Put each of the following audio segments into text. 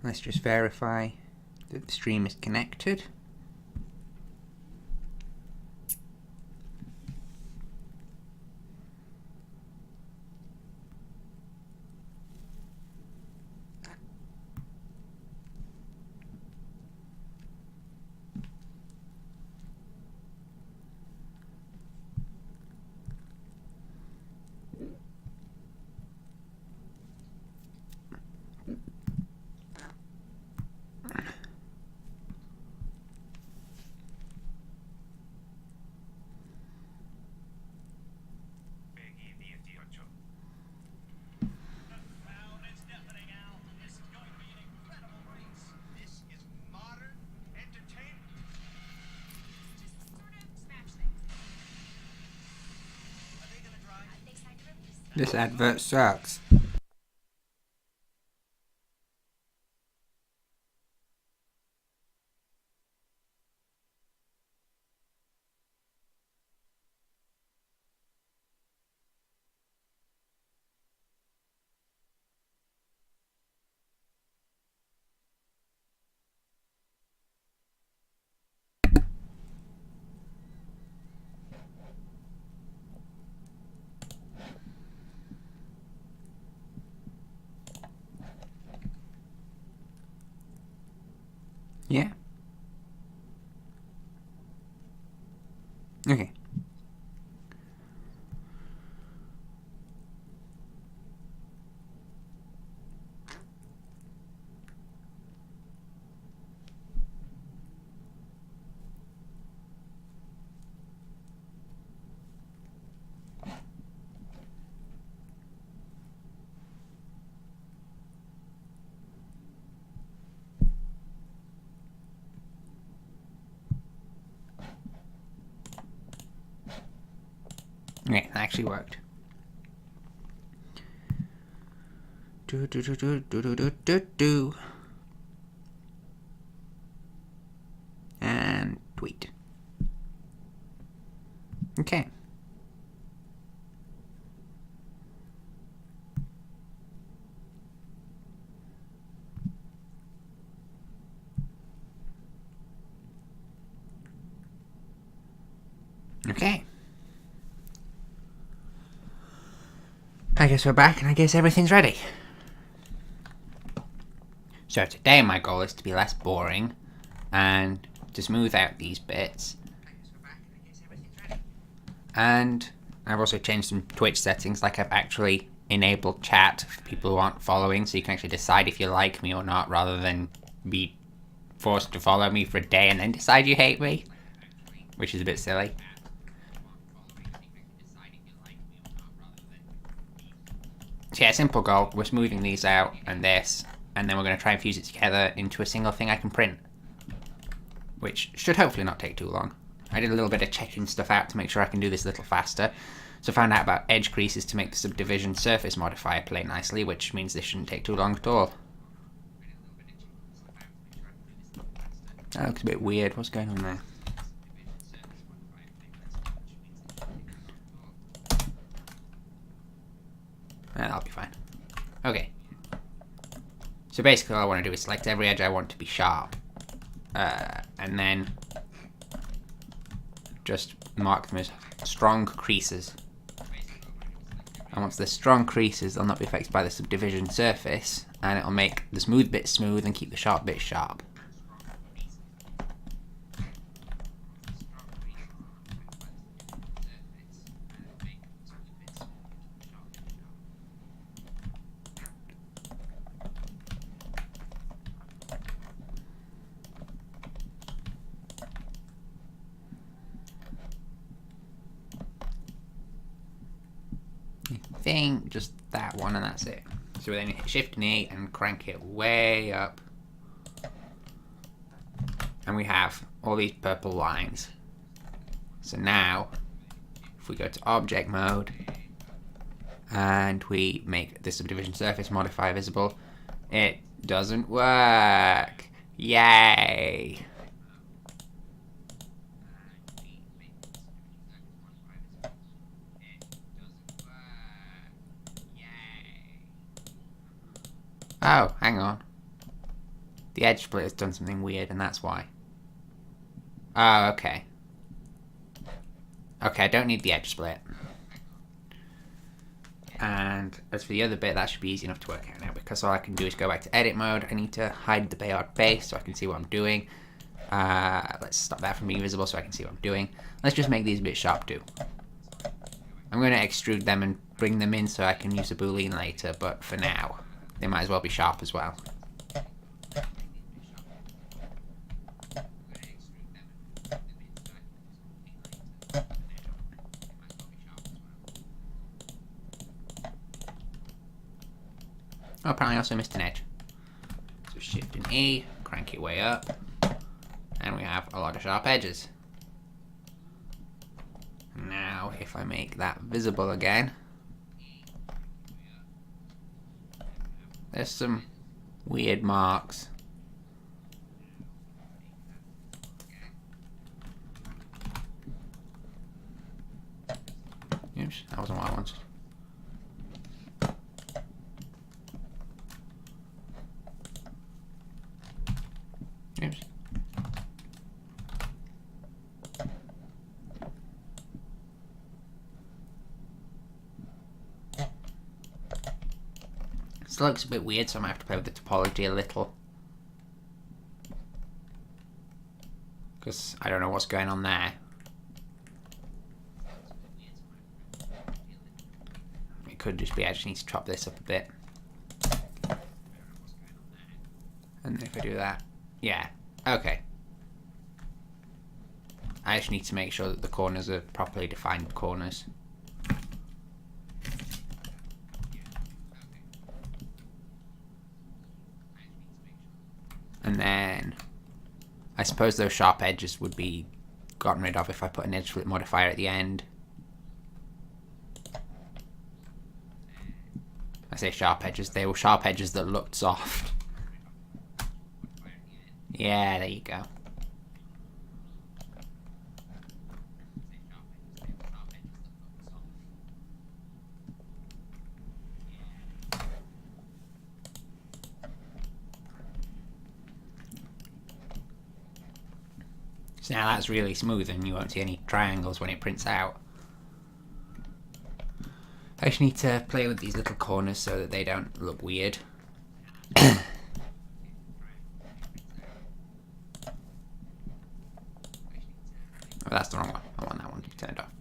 Let's just verify that the stream is connected. This advert sucks. Yeah. Okay. Okay, that actually worked. Do. And tweet. Okay. Okay. I guess we're back and I guess everything's ready. So today my goal is to be less boring and to smooth out these bits. And I've also changed some Twitch settings, like I've actually enabled chat for people who aren't following, so you can actually decide if you like me or not rather than be forced to follow me for a day and then decide you hate me, which is a bit silly. So yeah, simple goal, we're smoothing these out and this, and then we're going to try and fuse it together into a single thing I can print, which should hopefully not take too long. I did a little bit of checking stuff out to make sure I can do this a little faster, so found out about edge creases to make the subdivision surface modifier play nicely, which means this shouldn't take too long at all. That looks a bit weird, what's going on there? That'll be fine. Okay. So basically all I want to do is select every edge I want to be sharp. And then just mark them as strong creases. And once they're strong creases, they'll not be affected by the subdivision surface, and it'll make the smooth bit smooth and keep the sharp bit sharp. I think just that one and that's it. So then you hit Shift and E and crank it way up. And we have all these purple lines. So now, if we go to object mode and we make the subdivision surface modifier visible, it doesn't work. Yay! Oh, hang on. The edge split has done something weird, and that's why. Oh, okay. Okay, I don't need the edge split. And as for the other bit, that should be easy enough to work out now, because all I can do is go back to edit mode. I need to hide the Bayard base so I can see what I'm doing. Let's stop that from being visible so I can see what I'm doing. Let's just make these a bit sharp too. I'm going to extrude them and bring them in so I can use a boolean later, but for now, they might as well be sharp as well. Oh, apparently I also missed an edge. So Shift and E, crank it way up, and we have a lot of sharp edges. Now, if I make that visible again, there's some weird marks. Oops, that wasn't what I wanted. Oops. This looks a bit weird, so I might have to play with the topology a little. Because I don't know what's going on there. It could just be I just need to chop this up a bit. And then if I do that, yeah, okay. I just need to make sure that the corners are properly defined corners. And then I suppose those sharp edges would be gotten rid of if I put an edge flip modifier at the end. I say sharp edges, they were sharp edges that looked soft. Yeah, there you go. So now that's really smooth and you won't see any triangles when it prints out. I just need to play with these little corners so that they don't look weird. Oh, that's the wrong one. I want that one to be turned off.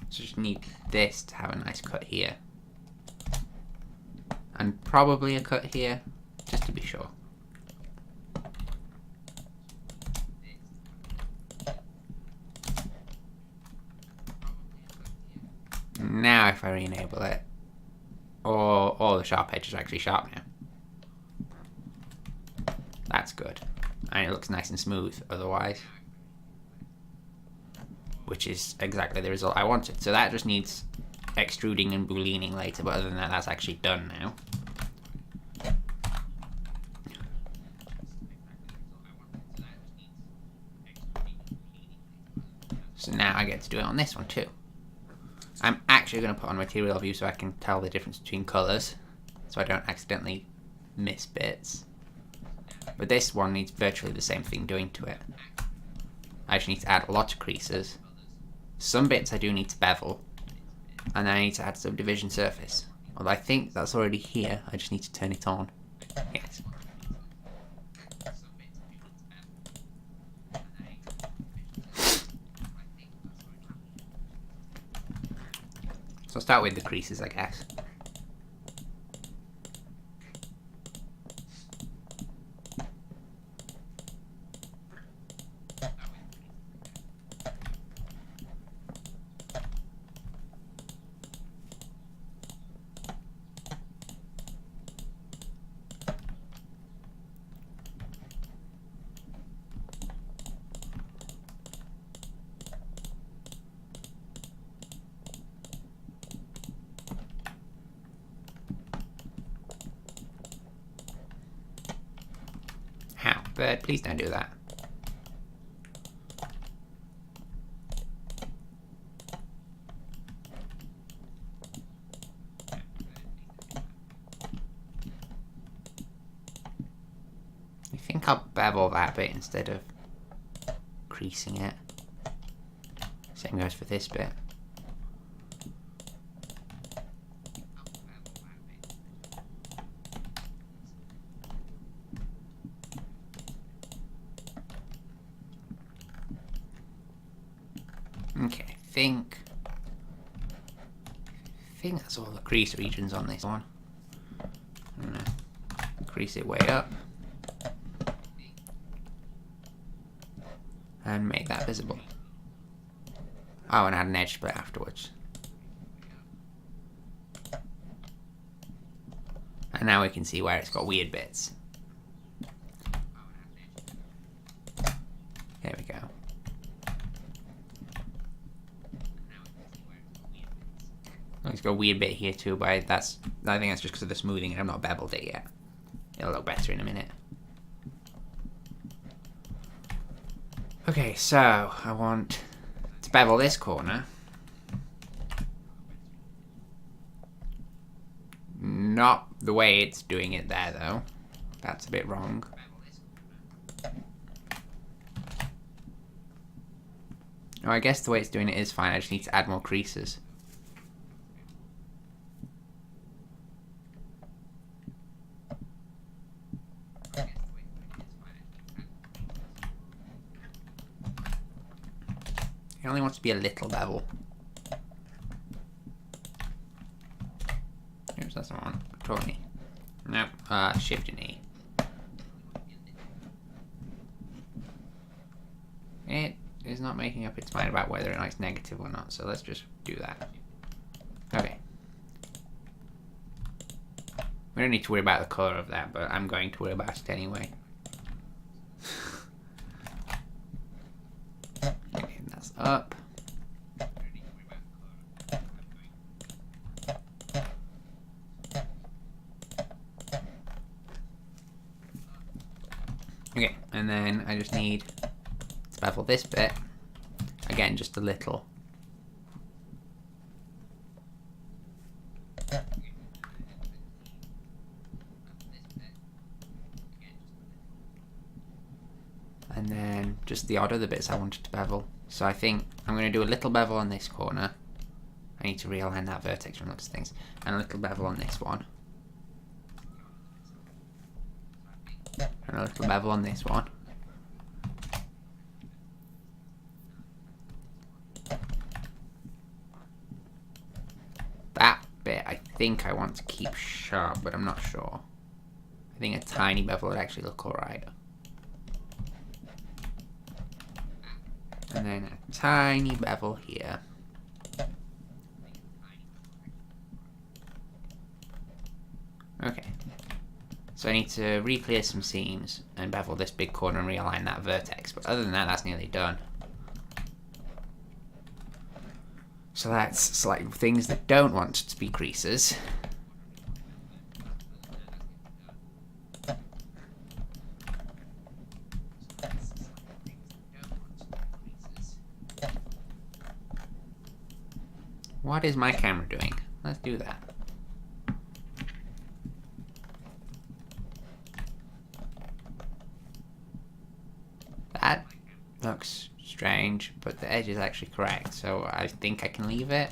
So just need this to have a nice cut here. And probably a cut here, just to be sure. Now if I re-enable it, all the sharp edges are actually sharp now. That's good. And it looks nice and smooth otherwise. Which is exactly the result I wanted. So that just needs extruding and booleening later, but other than that, that's actually done now. So now I get to do it on this one too. I'm actually going to put on material view so I can tell the difference between colours, so I don't accidentally miss bits. But this one needs virtually the same thing doing to it. I just need to add a lot of creases. Some bits I do need to bevel, and then I need to add subdivision surface. Although I think that's already here, I just need to turn it on. Yes. So I'll start with the creases, I guess. But please don't do that. think I'll bevel that bit instead of creasing it. Same goes for this bit. Okay, I think that's all the crease regions on this one. I'm gonna crease it way up and make that visible. Oh, and add an edge split afterwards. And now we can see where it's got weird bits. There we go. Oh, it's got a weird bit here too, but I think that's just because of the smoothing. I've not beveled it yet. It'll look better in a minute. Okay, so I want to bevel this corner. Not the way it's doing it there, though. That's a bit wrong. Oh, I guess the way it's doing it is fine. I just need to add more creases. It only wants to be a little bevel. Oops, that's not on. Control E. Nope. Shift and E. It is not making up its mind about whether or not it's negative or not, so let's just do that. Okay. We don't need to worry about the colour of that, but I'm going to worry about it anyway. Okay, that's up. Okay, and then I just need to bevel this bit. Again, just a little. And then just the odd other bits I wanted to bevel. So I think I'm going to do a little bevel on this corner. I need to realign that vertex from looks of things. And a little bevel on this one. And a little bevel on this one. That bit I think I want to keep sharp, but I'm not sure. I think a tiny bevel would actually look alright. And then a tiny bevel here. Okay. So I need to re-clear some seams and bevel this big corner and realign that vertex. But other than that, that's nearly done. So that's select things that don't want to be creases. What is my camera doing? Let's do that. That looks strange, but the edge is actually correct, so I think I can leave it.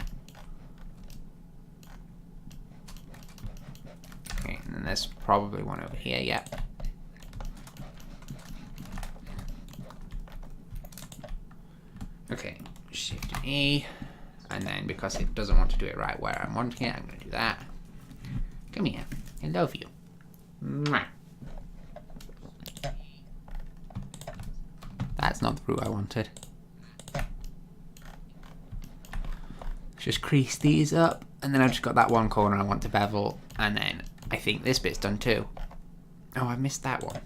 Okay, and then there's probably one over here, yep. Okay, Shift and E. And then because it doesn't want to do it right where I'm wanting it, I'm going to do that. Come here. I love you. Mwah. That's not the route I wanted. Just crease these up, and then I've just got that one corner I want to bevel, and then I think this bit's done too. Oh, I missed that one.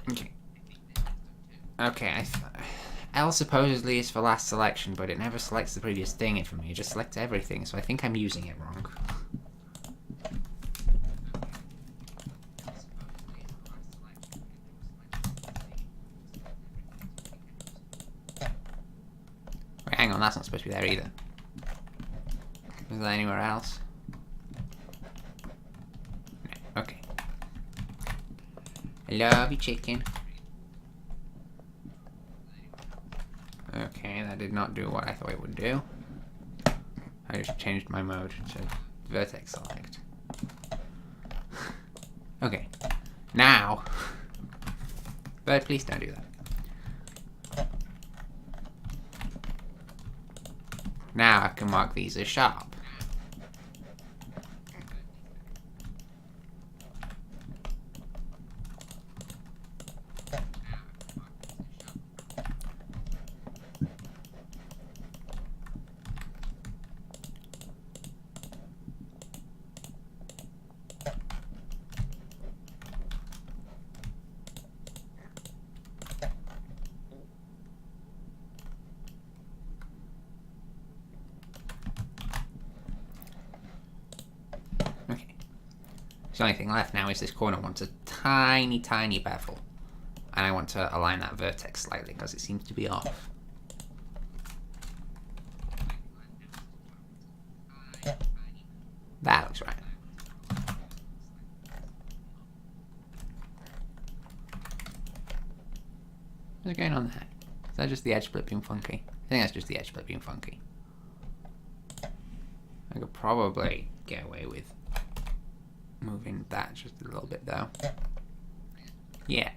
Okay. Okay, L supposedly is for last selection, but it never selects the previous thing for me. It just selects everything, so I think I'm using it wrong. Wait, hang on, that's not supposed to be there either. Is that anywhere else? I love you, chicken. Okay, that did not do what I thought it would do. I just changed my mode to vertex select. Okay, now, but please don't do that. Now I can mark these as sharp. The only thing left now is this corner wants a tiny, tiny bevel. And I want to align that vertex slightly because it seems to be off. That looks right. What's going on there? Is that just the edge split being funky? I think that's just the edge split being funky. I could probably get away with moving that just a little bit though. Yeah.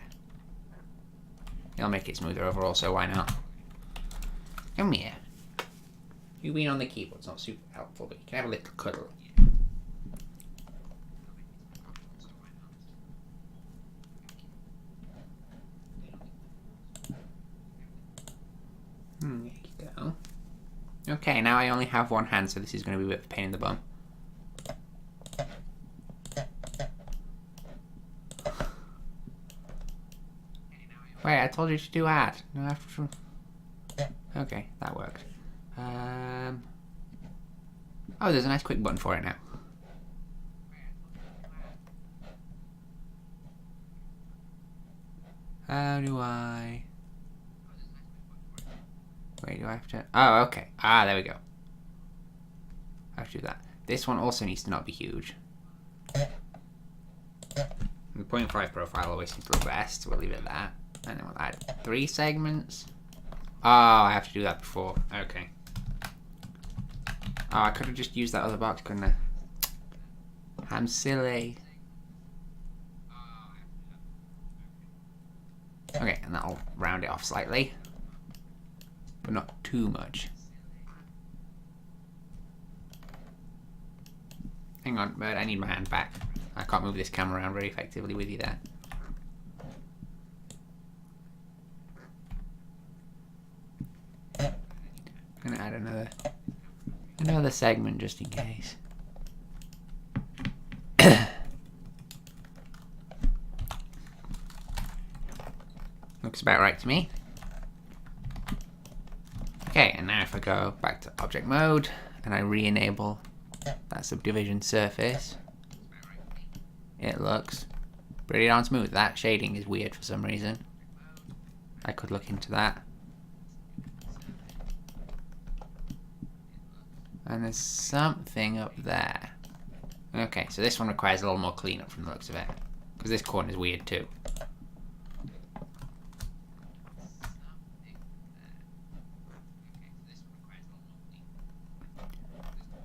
It'll make it smoother overall, so why not? Come here. You being on the keyboard's not super helpful, but you can have a little cuddle. There you go. Okay, now I only have one hand, so this is going to be a bit of a pain in the bum. Wait, I told you to do add. No, I have to... Okay, that worked. Oh, there's a nice quick button for it now. How do I... Wait, do I have to... Oh, okay. Ah, there we go. I have to do that. This one also needs to not be huge. The 0.5 profile always seems to look best, so we'll leave it at that. And then we'll add 3 segments. Oh, I have to do that before. Okay. Oh, I could have just used that other box, couldn't I? I'm silly. Okay, and that'll round it off slightly. But not too much. Hang on, but I need my hand back. I can't move this camera around very effectively with you there. I'm gonna add another segment just in case. Looks about right to me. Okay, and now if I go back to object mode and I re-enable that subdivision surface, it looks pretty darn smooth. That shading is weird for some reason. I could look into that. And there's something up there. Okay, so this one requires a little more cleanup from the looks of it. Because this corner is weird too.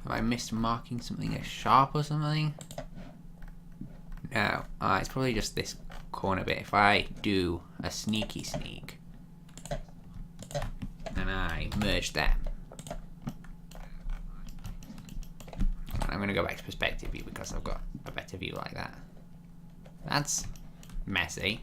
Have I missed marking something as sharp or something? No. It's probably just this corner bit. If I do a sneaky sneak and I merge them, I'm going to go back to perspective view because I've got a better view like that. That's messy.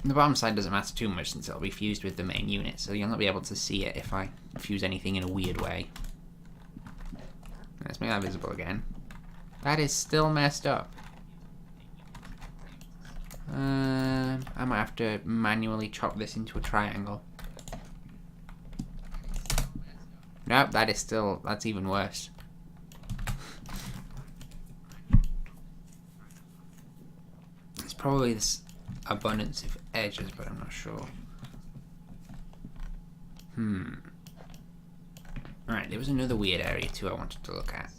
The bottom side doesn't matter too much since it'll be fused with the main unit, so you'll not be able to see it if I fuse anything in a weird way. Let's make that visible again. That is still messed up. I might have to manually chop this into a triangle. Nope, that's even worse. It's probably this abundance of edges, but I'm not sure. Alright, there was another weird area too I wanted to look at.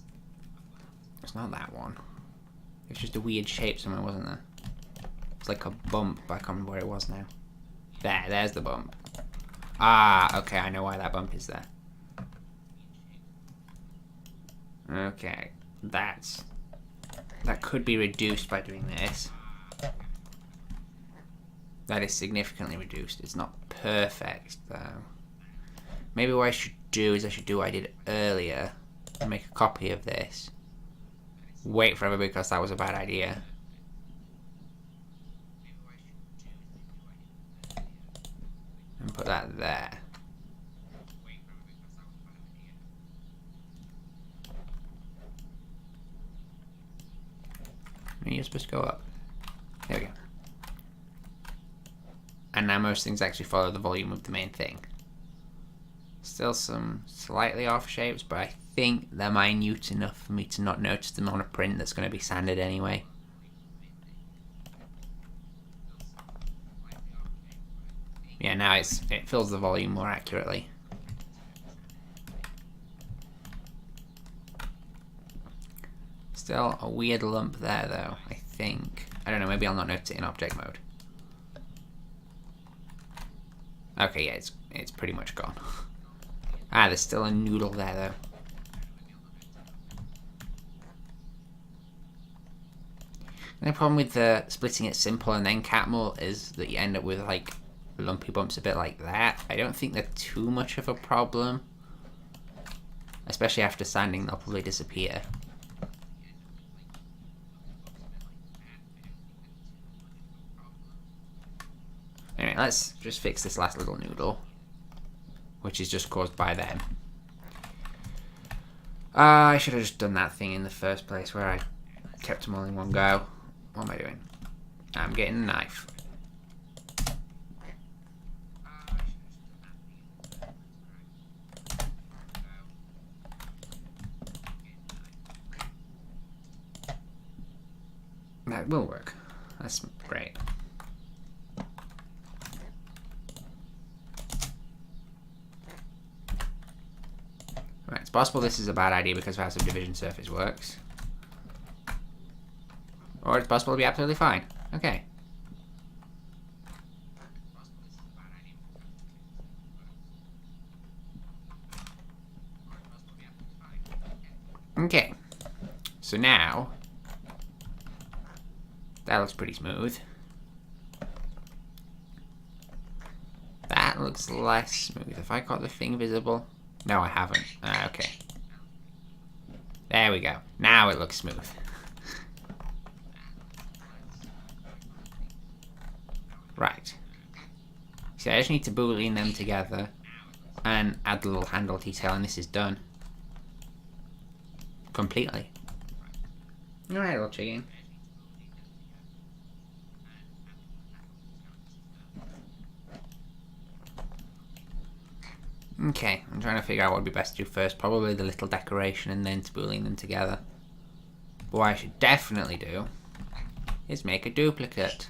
It's not that one. It's just a weird shape somewhere, wasn't there? It's like a bump, but I can't remember where it was now. There's the bump. Ah, okay, I know why that bump is there. Okay, that could be reduced by doing this. That is significantly reduced. It's not perfect, though. Maybe what I should do is I should do what I did earlier and make a copy of this. Wait forever because that was a bad idea. And put that there. And you're supposed to go up. There we go. And now most things actually follow the volume of the main thing. Still some slightly off shapes, but I think they're minute enough for me to not notice them on a print that's going to be sanded anyway. Yeah, now it fills the volume more accurately. Still a weird lump there though, I think. I don't know, maybe I'll not notice it in object mode. Okay, yeah, it's pretty much gone. Ah, there's still a noodle there though. And the problem with splitting it simple and then catmull is that you end up with like lumpy bumps a bit like that. I don't think they're too much of a problem. Especially after sanding, they'll probably disappear. Anyway, let's just fix this last little noodle, which is just caused by them. I should have just done that thing in the first place where I kept them all in one go. What am I doing? I'm getting a knife. That will work. That's great. Right, it's possible this is a bad idea because of how subdivision surface works. Or it's possible to be absolutely fine. Okay. Okay. So now, that looks pretty smooth. That looks less smooth. Have I got the thing visible? No, I haven't. Okay. There we go. Now it looks smooth. Right. So I just need to boolean them together and add the little handle detail, and this is done. Completely. Alright, little chicken. Okay, I'm trying to figure out what would be best to do first. Probably the little decoration and then spooling them together. But what I should definitely do is make a duplicate.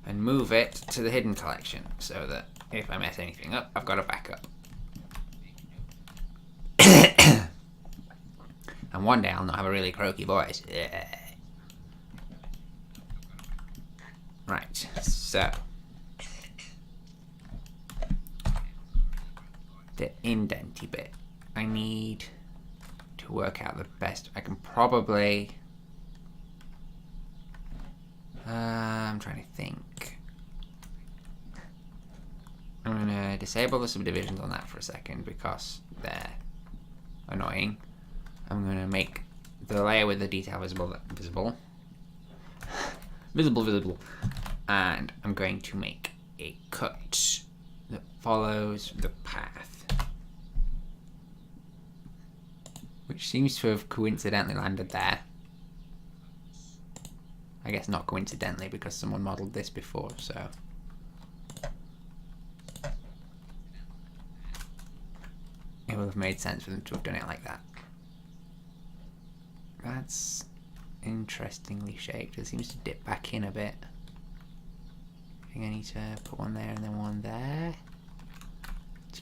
And move it to the hidden collection so that if I mess anything up, I've got a backup. And one day I'll not have a really croaky voice. Yeah. Right, so the indenty bit. I need to work out the best. I can probably... I'm trying to think. I'm going to disable the subdivisions on that for a second because they're annoying. I'm going to make the layer with the detail visible. And I'm going to make a cut that follows the path, which seems to have coincidentally landed there. I guess not coincidentally because someone modelled this before, so. It would have made sense for them to have done it like that. That's interestingly shaped. It seems to dip back in a bit. I think I need to put one there and then one there to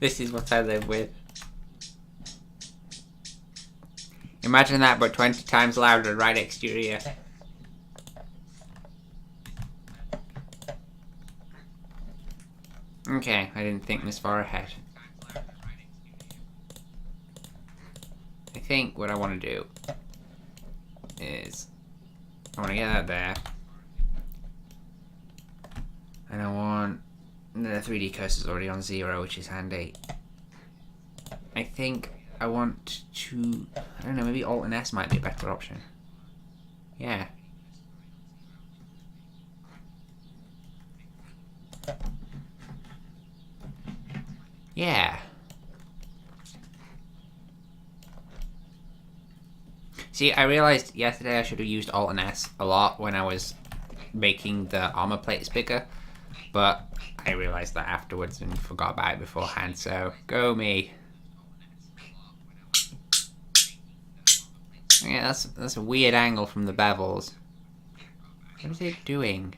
This is what I live with. Imagine that, but 20 times louder right next to your ear. Okay, I didn't think this far ahead. I think what I want to do is I want to get that there. And I want the 3D cursor's already on 0, which is handy. I think I want to, I don't know, maybe Alt and S might be a better option. Yeah. Yeah. See, I realized yesterday I should have used Alt and S a lot when I was making the armor plates bigger, but I realized that afterwards and forgot about it beforehand, so go me. Yeah, that's a weird angle from the bevels. What is it doing?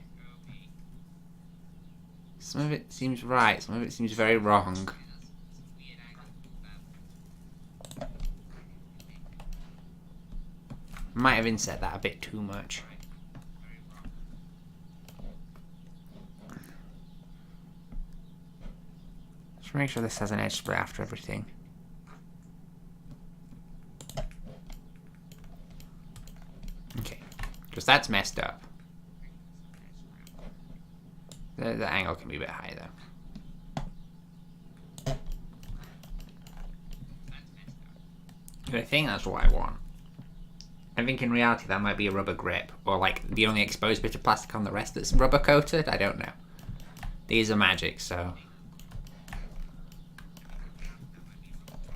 Some of it seems right, some of it seems very wrong. Might have inset that a bit too much. Just make sure this has an edge split after everything. Okay, because that's messed up. The angle can be a bit higher though. But I think that's what I want. I think in reality that might be a rubber grip, or like the only exposed bit of plastic on the rest that's rubber coated. I don't know. These are magic, so.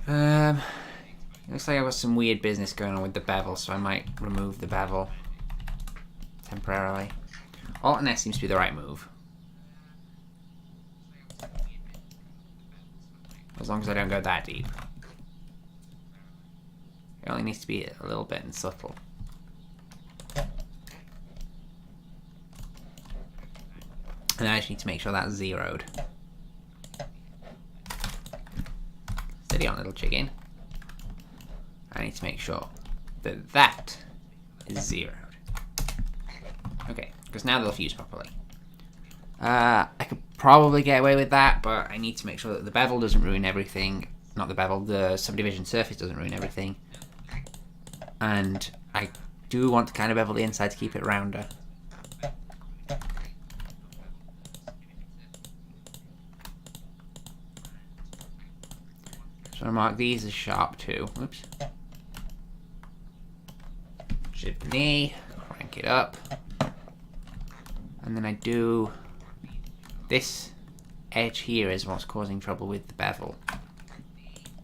Looks like I've got some weird business going on with the bevel, so I might remove the bevel temporarily. Alt and S seems to be the right move. As long as I don't go that deep. It only needs to be a little bit and subtle. And I just need to make sure that's zeroed. Steady on, little chicken. I need to make sure that that is zeroed. Okay, because now they'll fuse properly. I could probably get away with that, but I need to make sure that the bevel doesn't ruin everything. Not the bevel, the subdivision surface doesn't ruin everything. And I do want to kind of bevel the inside to keep it rounder. So I mark these as sharp too. Oops. Shift knee, crank it up. And then I do this edge here is what's causing trouble with the bevel.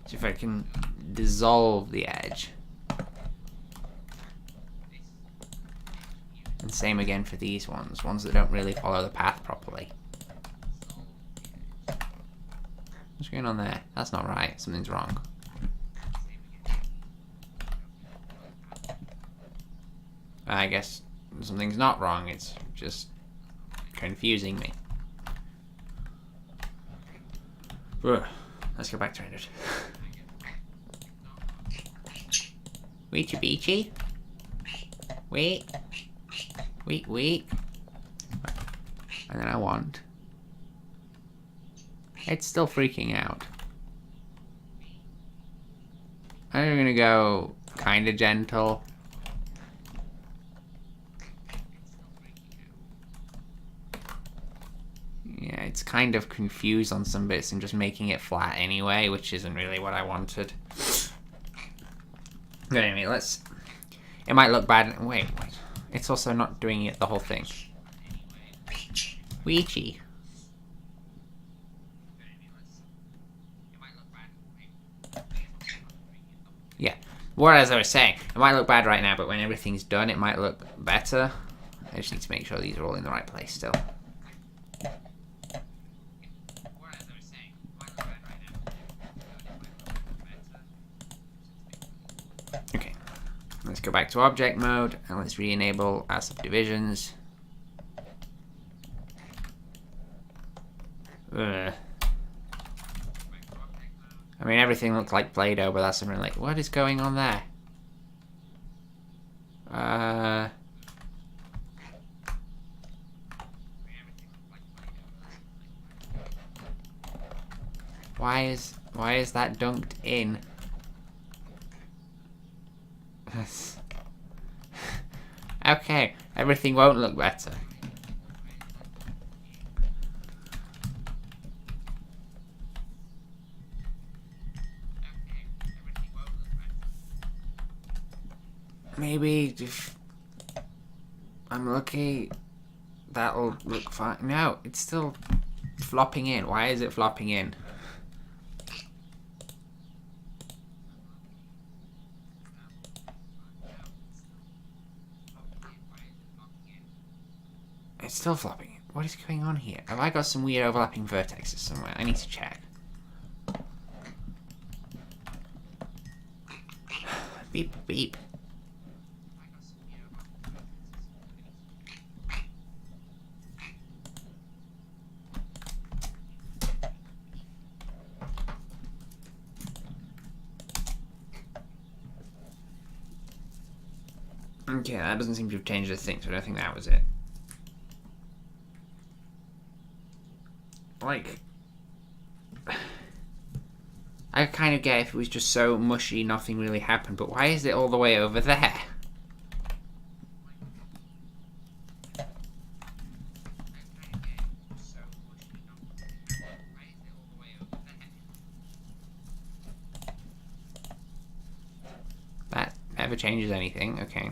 So if I can dissolve the edge. And same again for these ones that don't really follow the path properly. What's going on there? That's not right. Something's wrong. I guess something's not wrong. It's just confusing me. Ugh. Let's go back to rendered. Weechy beachy. Wait. Wait. And then I want. It's still freaking out. I'm gonna go kinda gentle. Yeah, it's kind of confused on some bits and just making it flat anyway, which isn't really what I wanted. But anyway, let's... It might look bad... Wait. It's also not doing it the whole thing. Weechy. Yeah. Well, as I was saying, it might look bad right now, but when everything's done, it might look better. I just need to make sure these are all in the right place still. Okay. Let's go back to object mode, and let's re-enable our subdivisions. I mean, everything looks like Play-Doh, but that's something like, what is going on there? Why is that dunked in? Okay, everything won't look better. Maybe if I'm lucky, that'll look fine. No, it's still flopping in. Why is it flopping in? It's still flopping. What is going on here? Have I got some weird overlapping vertexes somewhere? I need to check. Beep, beep. Okay, that doesn't seem to have changed a thing, so I don't think that was it. Like, I kind of get if it was just so mushy, nothing really happened, but why is it all the way over there? That never changes anything, okay.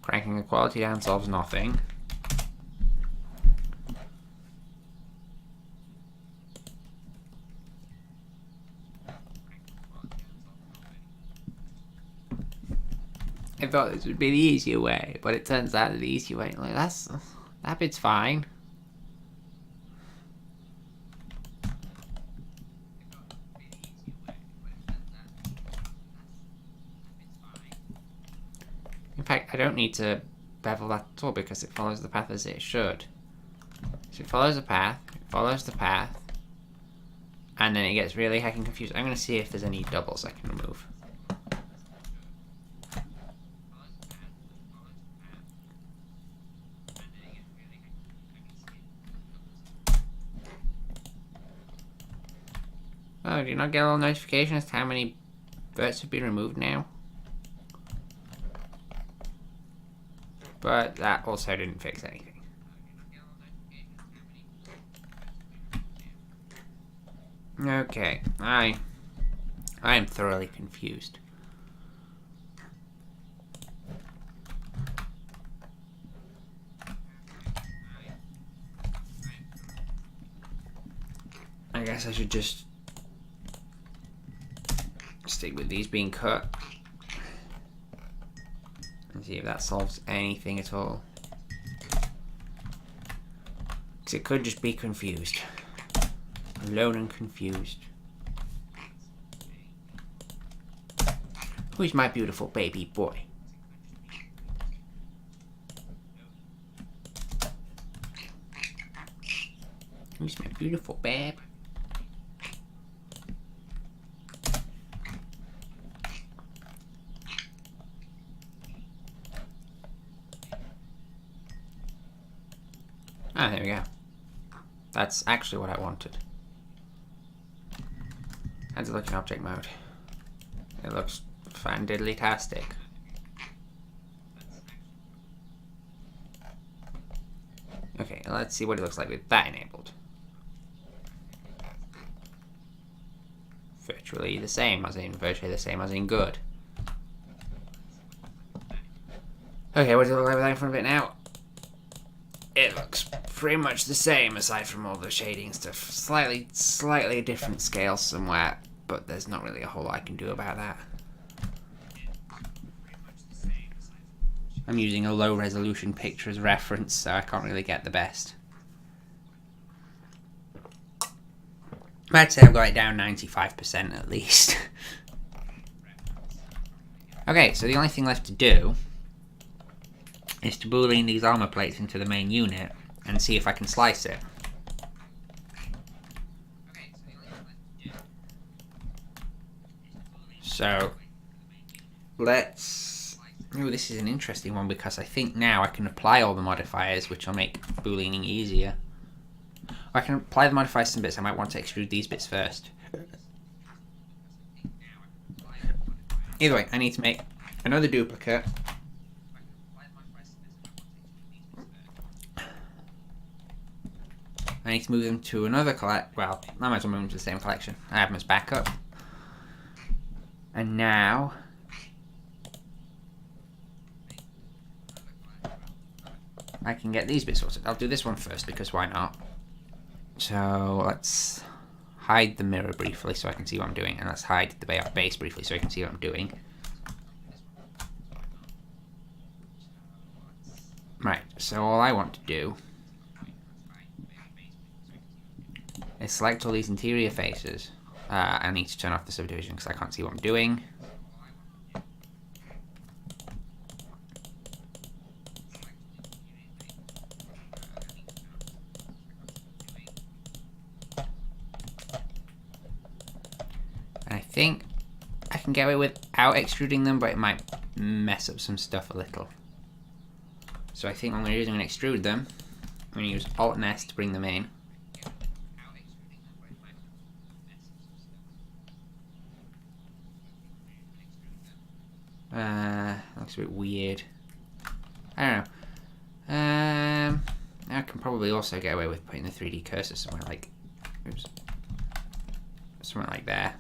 Cranking the quality down solves nothing. I thought this would be the easier way, but it turns out that the easier way, like, that bit's fine. In fact, I don't need to bevel that at all because it follows the path as it should. So it follows the path, and then it gets really heckin' confused. I'm going to see if there's any doubles I can remove. Oh, do you not get a little notification as to how many verts have been removed now? But that also didn't fix anything. Okay, I am thoroughly confused. I guess I should just stick with these being cut and see if that solves anything at all. Because it could just be confused. Alone and confused. Who's my beautiful baby boy? Who's my beautiful babe? Ah, there we go. That's actually what I wanted. How's it look in object mode? It looks fan-diddly-tastic. Okay, let's see what it looks like with that enabled. Virtually the same, as in good. Okay, what does it look like with that in front of it now? It looks pretty much the same aside from all the shading stuff. Slightly different scale somewhere, but there's not really a whole lot I can do about that. I'm using a low resolution picture as reference, so I can't really get the best. I'd say I've got it down 95% at least. Okay, so the only thing left to do is to boolean these armor plates into the main unit and see if I can slice it. So let's... Oh, this is an interesting one because I think now I can apply all the modifiers, which will make booleaning easier. I can apply the modifiers to some bits. I might want to extrude these bits first. Either way, I need to make another duplicate. I need to move them to another well, I might as well move them to the same collection. I have them as backup. And now I can get these bits sorted. I'll do this one first because why not? So let's hide the mirror briefly so I can see what I'm doing, and let's hide the Bayard base briefly so I can see what I'm doing. Right, so all I want to do is select all these interior faces. I need to turn off the subdivision because I can't see what I'm doing. I think I can get away without extruding them, but it might mess up some stuff a little. So I think what I'm going to do is I'm going to extrude them. I'm going to use Alt and S to bring them in. Looks a bit weird. I don't know. I can probably also get away with putting the 3D cursor somewhere like, oops, somewhere like there.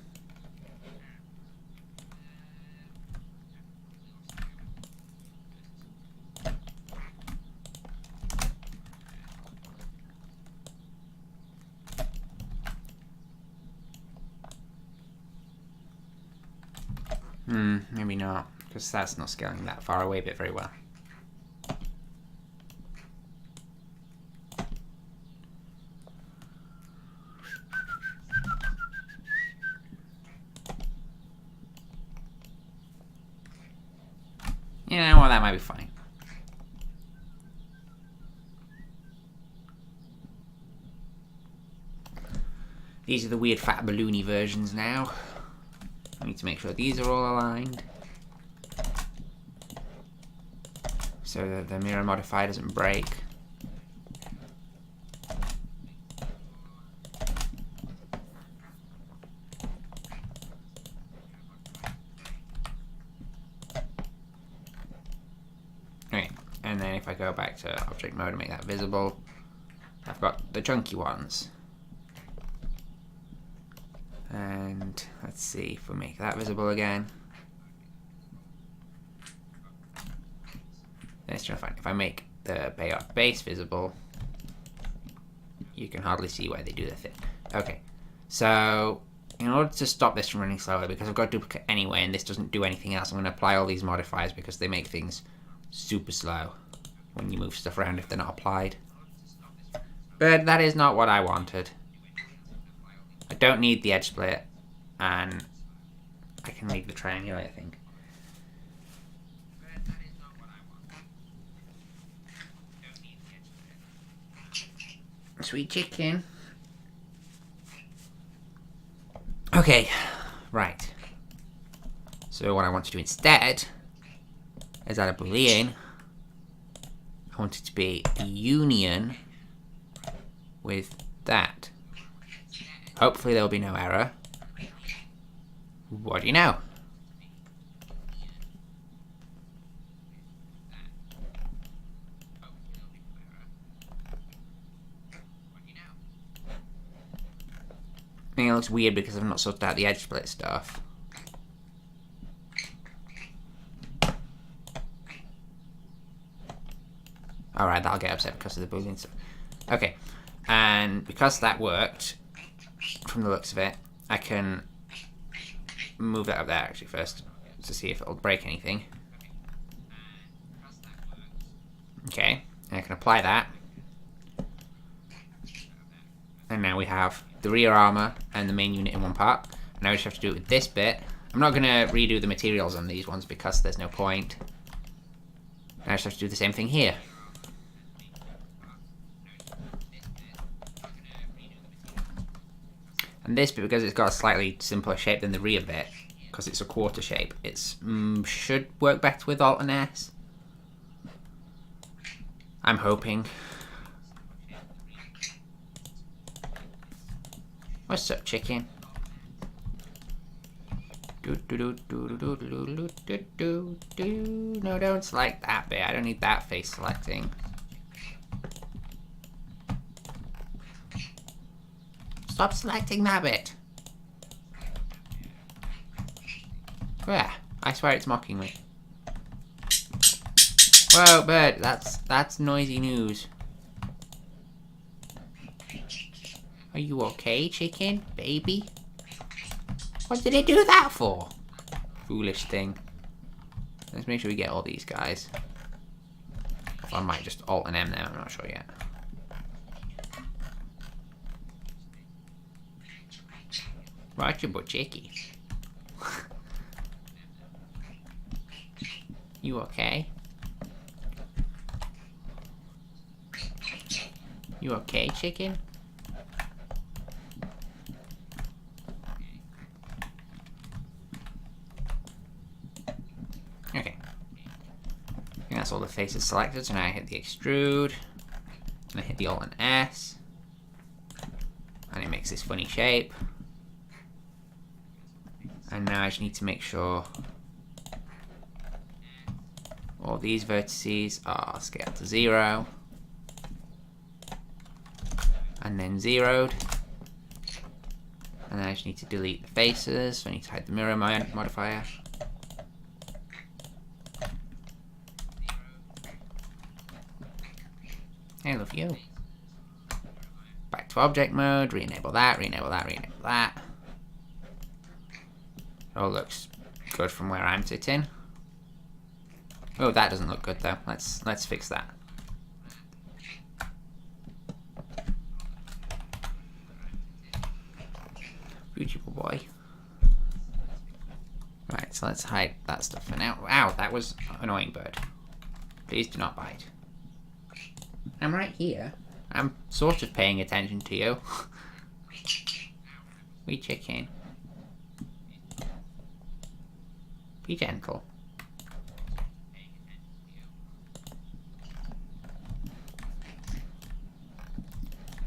Maybe not, because that's not scaling that far away but very well. Yeah, well, that might be fine. These are the weird fat balloony versions now. I need to make sure these are all aligned so that the mirror modifier doesn't break. Okay, and then if I go back to object mode and make that visible, I've got the chunky ones. And let's see if we make that visible again. Let's try to find, if I make the Bayard base visible, you can hardly see where they do their thing. Okay, so in order to stop this from running slower, because I've got a duplicate anyway and this doesn't do anything else, I'm going to apply all these modifiers because they make things super slow when you move stuff around if they're not applied. But that is not what I wanted. I don't need the edge split, and I can leave the triangle, I think. Sweet chicken. Okay, right. So what I want to do instead is add a boolean. I want it to be a union with that. Hopefully there will be no error. What do you know? I think it looks weird because I've not sorted out the edge split stuff. Alright, that'll get upset because of the boolean stuff. Okay, and because that worked, from the looks of it, I can move that up there actually first to see if it'll break anything. Okay, and I can apply that. And now we have the rear armor and the main unit in one part. Now we just have to do it with this bit. I'm not going to redo the materials on these ones because there's no point. I just have to do the same thing here. And this bit, because it's got a slightly simpler shape than the rear bit, because it's a quarter shape, it should work better with Alt and S. I'm hoping. What's up, chicken? No, don't select that bit. I don't need that face selecting. Stop selecting that bit. Yeah, I swear it's mocking me. Whoa, bird, that's noisy news. Are you okay, chicken? Baby? What did it do that for? Foolish thing. Let's make sure we get all these guys. Or I might just Alt and M them, I'm not sure yet. Roger, but chicky. You okay? You okay, chicken? Okay. I think that's all the faces selected, so now I hit the extrude. And I hit the Alt and S. And it makes this funny shape. And now I just need to make sure all these vertices are scaled to 0. And then zeroed. And then I just need to delete the faces, so I need to hide the mirror modifier. I love you. Back to object mode, re-enable that, re-enable that, re-enable that. It all looks good from where I'm sitting. Oh, that doesn't look good though. Let's fix that. Beautiful boy. Right, so let's hide that stuff for now. Wow, that was annoying, bird. Please do not bite. I'm right here. I'm sort of paying attention to you. Wee chicken. Be gentle.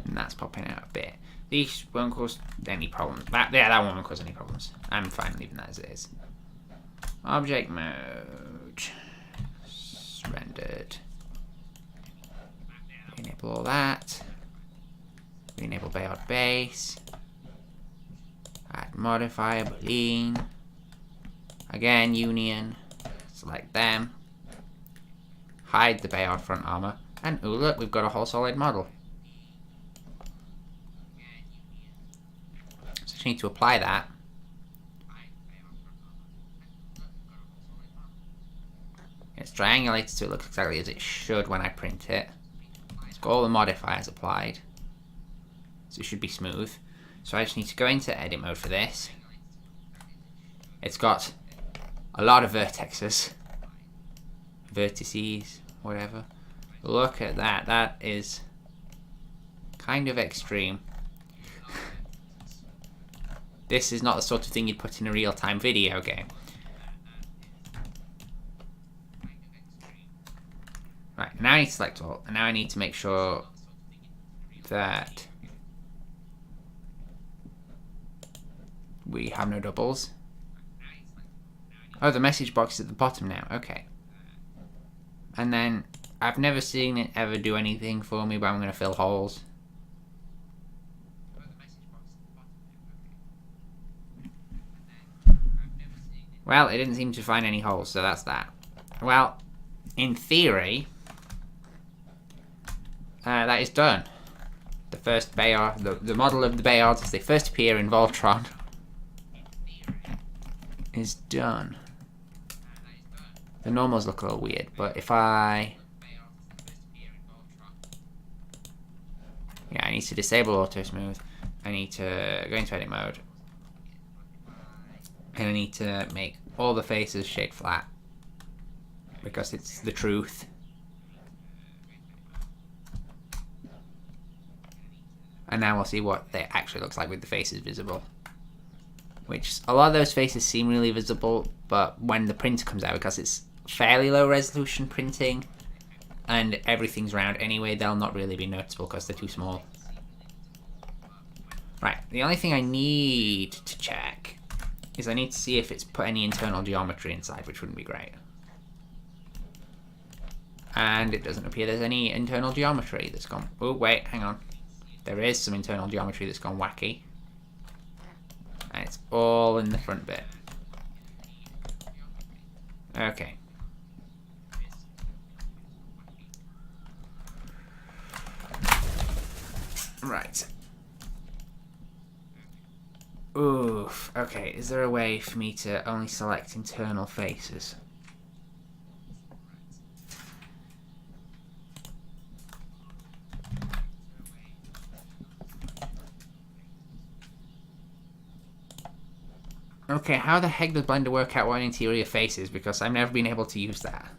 And that's popping out a bit. These won't cause any problems. That won't cause any problems. I'm fine leaving that as it is. Object mode. Rendered. Enable all that. Enable Bayard base. Add modifier, boolean. Again, union. Select them. Hide the Bayard front armor. And ooh, look, we've got a whole solid model. So just need to apply that. It's triangulated so it looks exactly as it should when I print it. It's got all the modifiers applied. So it should be smooth. So I just need to go into edit mode for this. It's got a lot of vertices. Vertices, whatever. Look at that. That is kind of extreme. This is not the sort of thing you'd put in a real-time video game. Right, now I need to select all, and now I need to make sure that we have no doubles. Oh, the message box is at the bottom now, okay. And then, I've never seen it ever do anything for me, but I'm going to fill holes. Well, it didn't seem to find any holes, so that's that. Well, in theory, that is done. The first Bayard, the model of the Bayards as they first appear in Voltron is done. The normals look a little weird, but if I... Yeah, I need to disable auto smooth. I need to go into edit mode. And I need to make all the faces shade flat. because it's the truth. And now we'll see what it actually looks like with the faces visible. Which, a lot of those faces seem really visible, but when the print comes out, because it's fairly low resolution printing, and everything's round anyway, they'll not really be noticeable because they're too small. Right, the only thing I need to check is I need to see if it's put any internal geometry inside, which wouldn't be great. And it doesn't appear there's any internal geometry that's gone... Oh, wait, hang on. There is some internal geometry that's gone wacky. And it's all in the front bit. Okay. Right. Oof. Okay, is there a way for me to only select internal faces? Okay, how the heck does Blender work out what an interior face is? Because I've never been able to use that.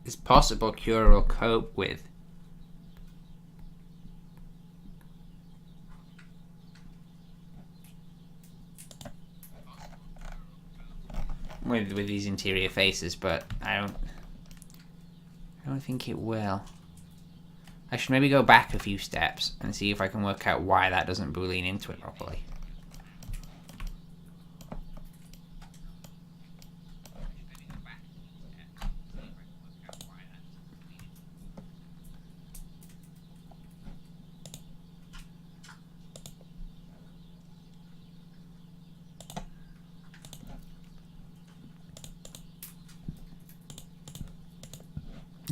It's possible Cura will cope with these interior faces, but I don't think it will. I should maybe go back a few steps and see if I can work out why that doesn't boolean into it properly.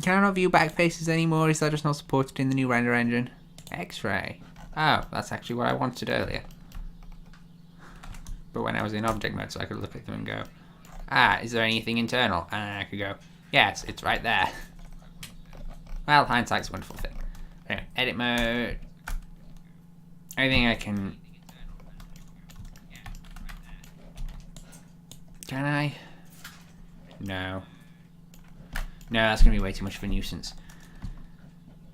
Can I not view back faces anymore? Is that just not supported in the new render engine? X-ray. Oh, that's actually what I wanted earlier. But when I was in object mode, so I could look at them and go, ah, is there anything internal? And I could go, yes, it's right there. Well, hindsight's a wonderful thing. Anyway, edit mode. I think I can... Can I? No. No, that's going to be way too much of a nuisance.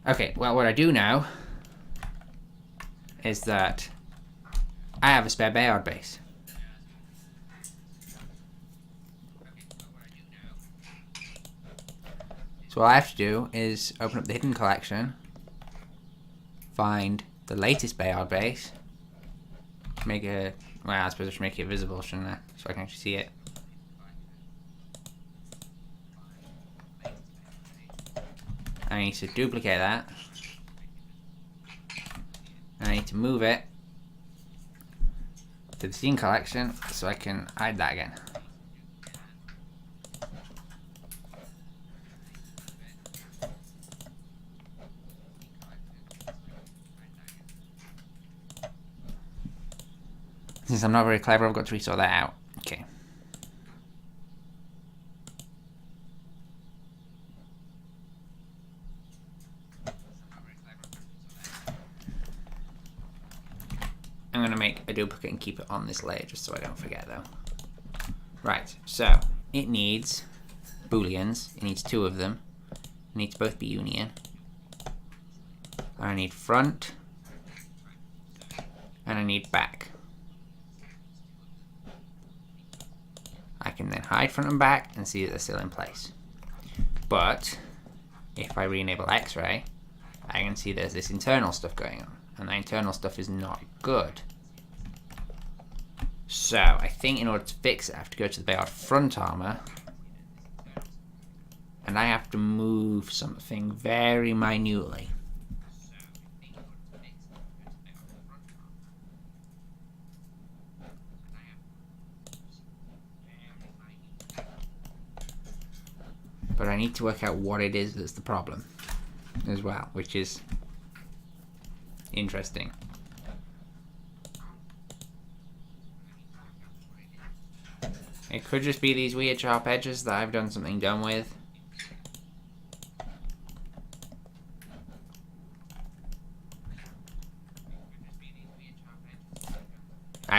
Okay, well, what I do know is that I have a spare Bayard base. So all I have to do is open up the hidden collection, find the latest Bayard base, make it, well, I suppose I should make it visible, shouldn't I? So I can actually see it. I need to duplicate that. And I need to move it to the scene collection so I can hide that again. Since I'm not very clever, I've got to resort that out. Okay. I'm going to make a duplicate and keep it on this layer just so I don't forget though. Right, so it needs booleans. It needs two of them. It needs to both be union. I need front and I need back. I can then hide front and back and see that they're still in place. But if I re-enable X-ray, I can see there's this internal stuff going on. And the internal stuff is not good. So, I think in order to fix it, I have to go to the Bayard front armor. And I have to move something very minutely. But I need to work out what it is that's the problem as well, which is interesting. It could just be these weird sharp edges that I've done something dumb with.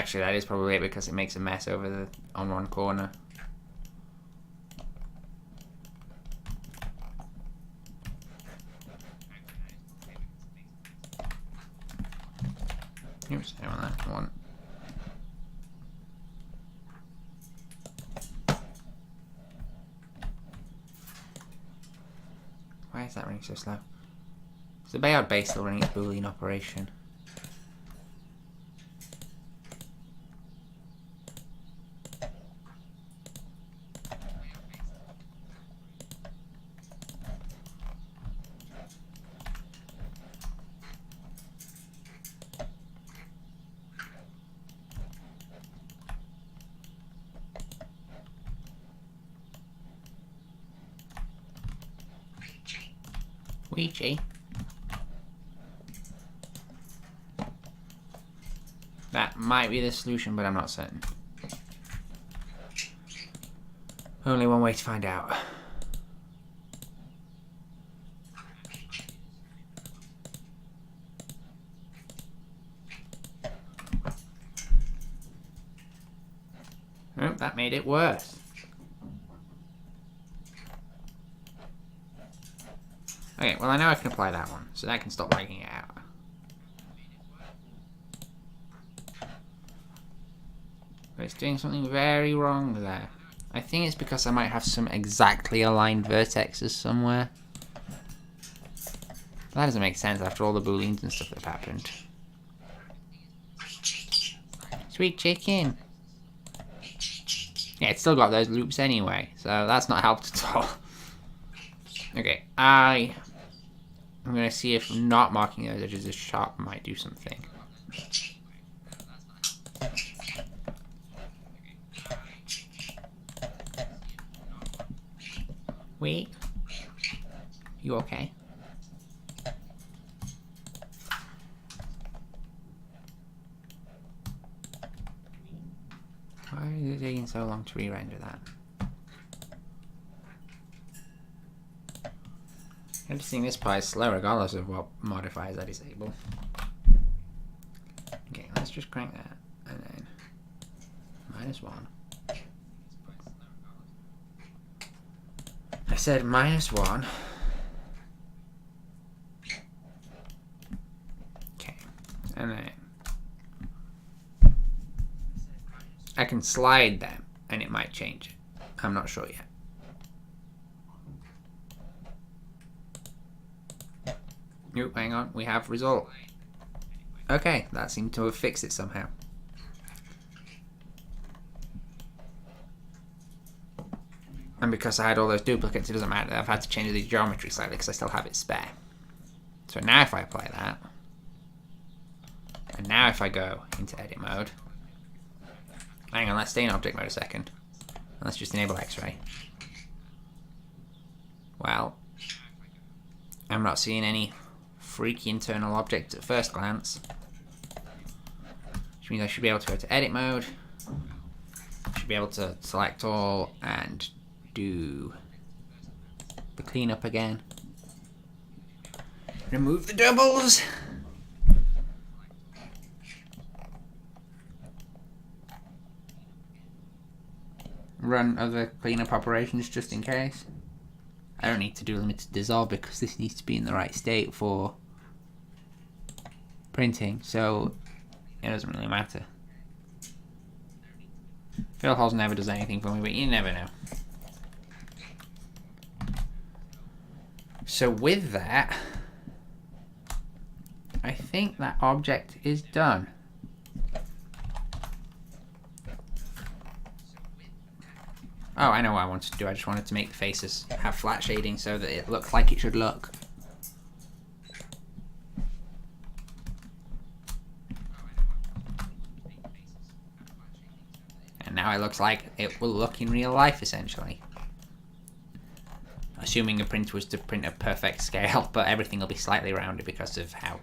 Actually, that is probably it because it makes a mess over on one corner. Oops, I want that one. Why is that running so slow? Is the Bayard base still running its Boolean operation? Ouija. That might be the solution, but I'm not certain. Only one way to find out. Oh, that made it worse. Okay, well I know I can apply that one, so that can stop lagging it out. But it's doing something very wrong there. I think it's because I might have some exactly aligned vertexes somewhere. That doesn't make sense after all the booleans and stuff that have happened. Sweet chicken! Yeah, it's still got those loops anyway, so that's not helped at all. Okay, I'm going to see if not marking those edges as sharp might do something. Wait. You okay? Why is it taking so long to re-render that? I'm just seeing this part is slow regardless of what modifiers I disable. Okay, let's just crank that and then -1. I said -1. Okay, and then I can slide them and it might change it. I'm not sure yet. Nope, hang on, we have result. Okay, that seemed to have fixed it somehow. And because I had all those duplicates, it doesn't matter. I've had to change the geometry slightly because I still have it spare. So now if I apply that, and now if I go into edit mode, hang on, let's stay in object mode a second. Let's just enable X-ray. Well, I'm not seeing any freaky internal object at first glance, which means I should be able to go to edit mode, should be able to select all and do the cleanup again, remove the doubles, run other cleanup operations just in case. I don't need to do limited dissolve because this needs to be in the right state for printing, so it doesn't really matter. Fill holes never does anything for me, but you never know. So with that, I think that object is done. Oh, I know what I wanted to do. I just wanted to make the faces have flat shading so that it looks like it should look. And now it looks like it will look in real life, essentially. Assuming a print was to print a perfect scale, but everything will be slightly rounded because of how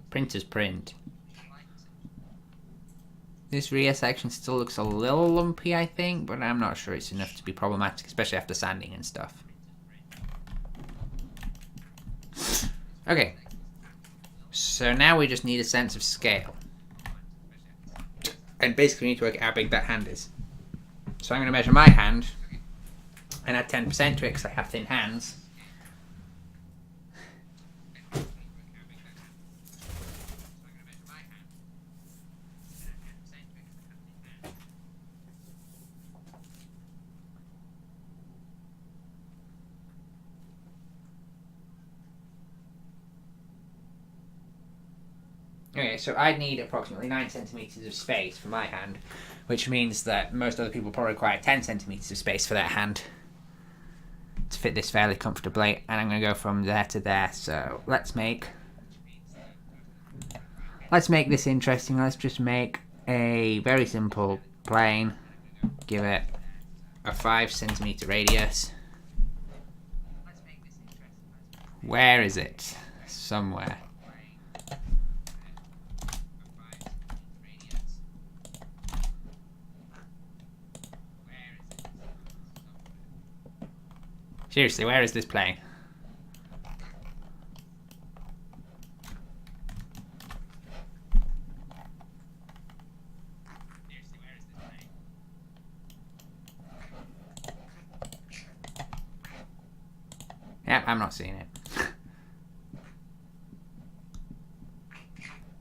printers print. This rear section still looks a little lumpy, I think, but I'm not sure it's enough to be problematic, especially after sanding and stuff. Okay, so now we just need a sense of scale. And basically we need to work out how big that hand is. So I'm going to measure my hand and add 10% to it because I have thin hands. Okay, so I need approximately 9 centimeters of space for my hand, which means that most other people probably require 10 centimeters of space for their hand to fit this fairly comfortably. And I'm going to go from there to there. So let's make this interesting. Let's just make a very simple plane. Give it a 5 centimeter radius. Where is it? Somewhere. Seriously, where is this plane? Yep, I'm not seeing it.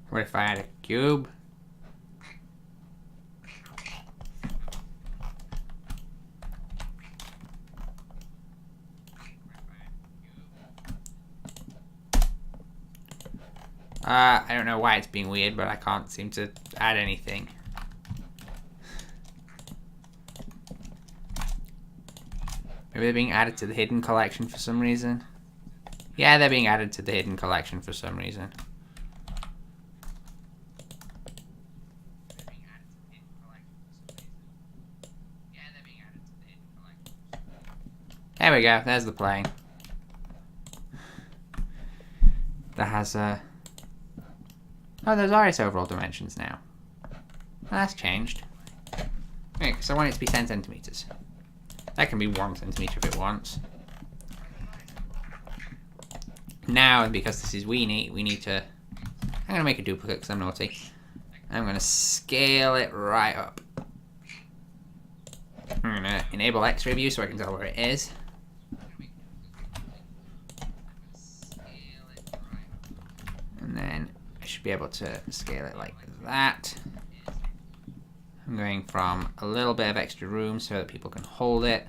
What if I had a cube? I don't know why it's being weird, but I can't seem to add anything. Maybe they're being added to the hidden collection for some reason. Yeah, they're being added to the hidden collection for some reason. There we go, there's the plane. That has a... Oh, there's RS overall dimensions now. Oh, that's changed. Okay, so I want it to be 10 centimeters. That can be 1 centimeter if it wants. Now, because this is weenie, we need to... I'm going to make a duplicate because I'm naughty. I'm going to scale it right up. I'm going to enable X-ray view so I can tell where it is. And then I should be able to scale it like that. I'm going from a little bit of extra room so that people can hold it.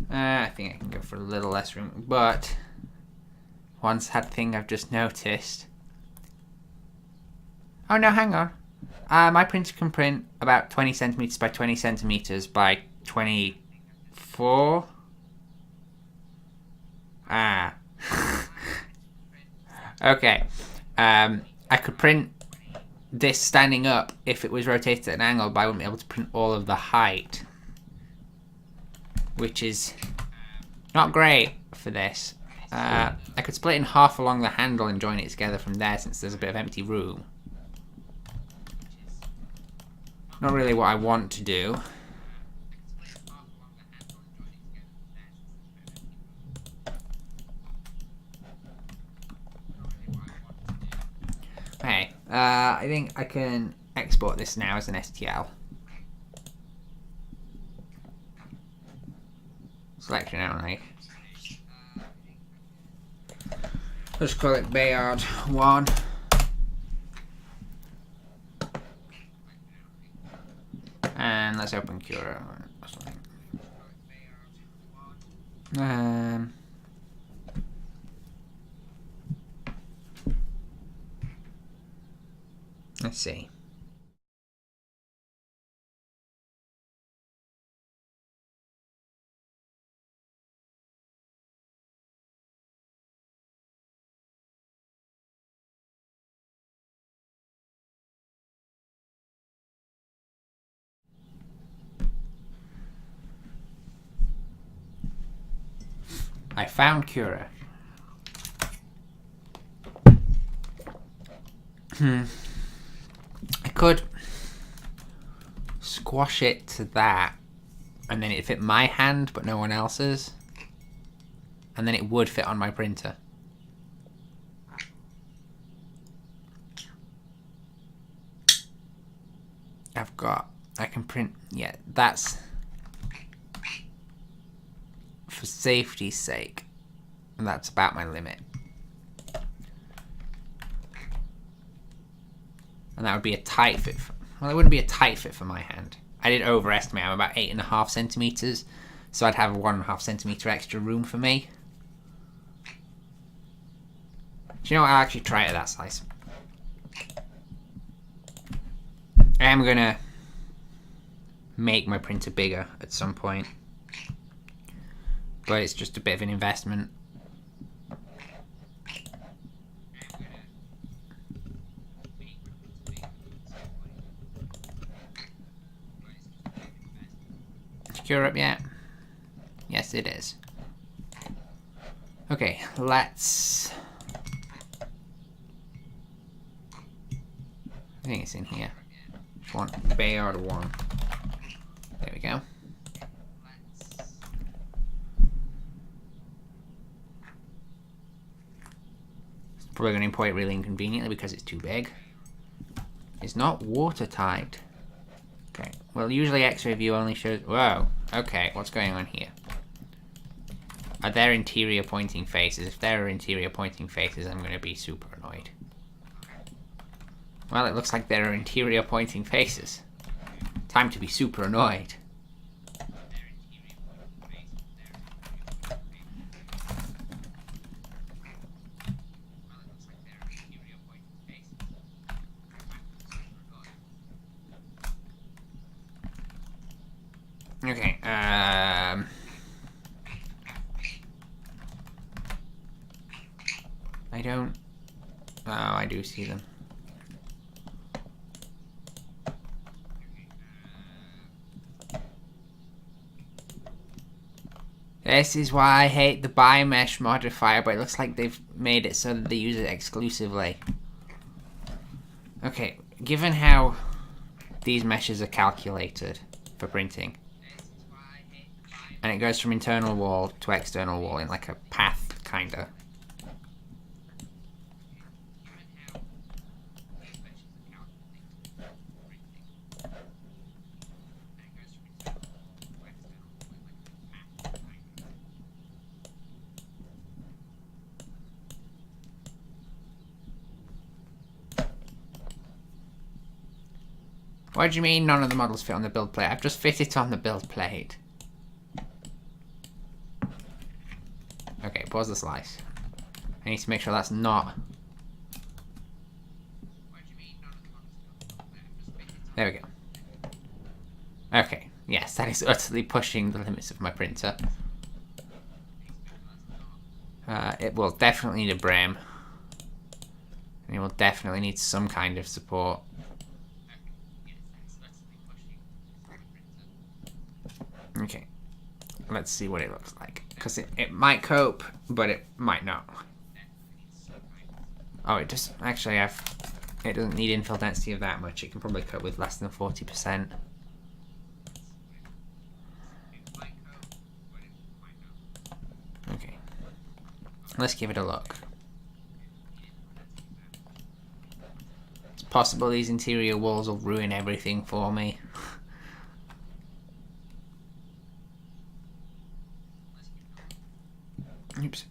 I think I can go for a little less room, but one sad thing I've just noticed. Oh no, hang on. My printer can print about 20 centimeters by 20 centimeters by 24. Ah. Okay. I could print this standing up if it was rotated at an angle, but I wouldn't be able to print all of the height, which is not great for this. I could split it in half along the handle and join it together from there since there's a bit of empty room. Not really what I want to do. Okay, I think I can export this now as an STL. Selection only. Let's call it Bayard 1. And let's open Cura. Let's see. I found Cura. I could squash it to that, and then it fit my hand, but no one else's. and then it would fit on my printer. I can print, yeah, that's for safety's sake, and that's about my limit. And that would be a tight fit. Well, it wouldn't be a tight fit for my hand. I did overestimate. I'm about 8.5 centimeters, so I'd have 1.5 centimeter extra room for me. Do you know what? I'll actually try it at that size. I am gonna make my printer bigger at some point, but it's just a bit of an investment. Secure up yet? Yes, it is. Okay, let's... I think it's in here. Just want Bayard 1. There we go. It's probably going to import it really inconveniently because it's too big. It's not watertight. Okay, well usually X-ray view only shows... Whoa, okay, what's going on here? Are there interior pointing faces? If there are interior pointing faces, I'm going to be super annoyed. Well, it looks like there are interior pointing faces. Time to be super annoyed. Okay, I don't... Oh, I do see them. This is why I hate the BiMesh modifier, but it looks like they've made it so that they use it exclusively. Okay, given how these meshes are calculated for printing, and it goes from internal wall to external wall in like a path, kinda. What do you mean none of the models fit on the build plate? I've just fit it on the build plate. Okay, pause the slice. I need to make sure that's not... There we go. Okay, yes, that is utterly pushing the limits of my printer. It will definitely need a brim. And it will definitely need some kind of support. Okay, let's see what it looks like. Because it might cope, but it might not. Oh, it just... Actually, it doesn't need infill density of that much. It can probably cope with less than 40%. Okay. Let's give it a look. It's possible these interior walls will ruin everything for me. Oops.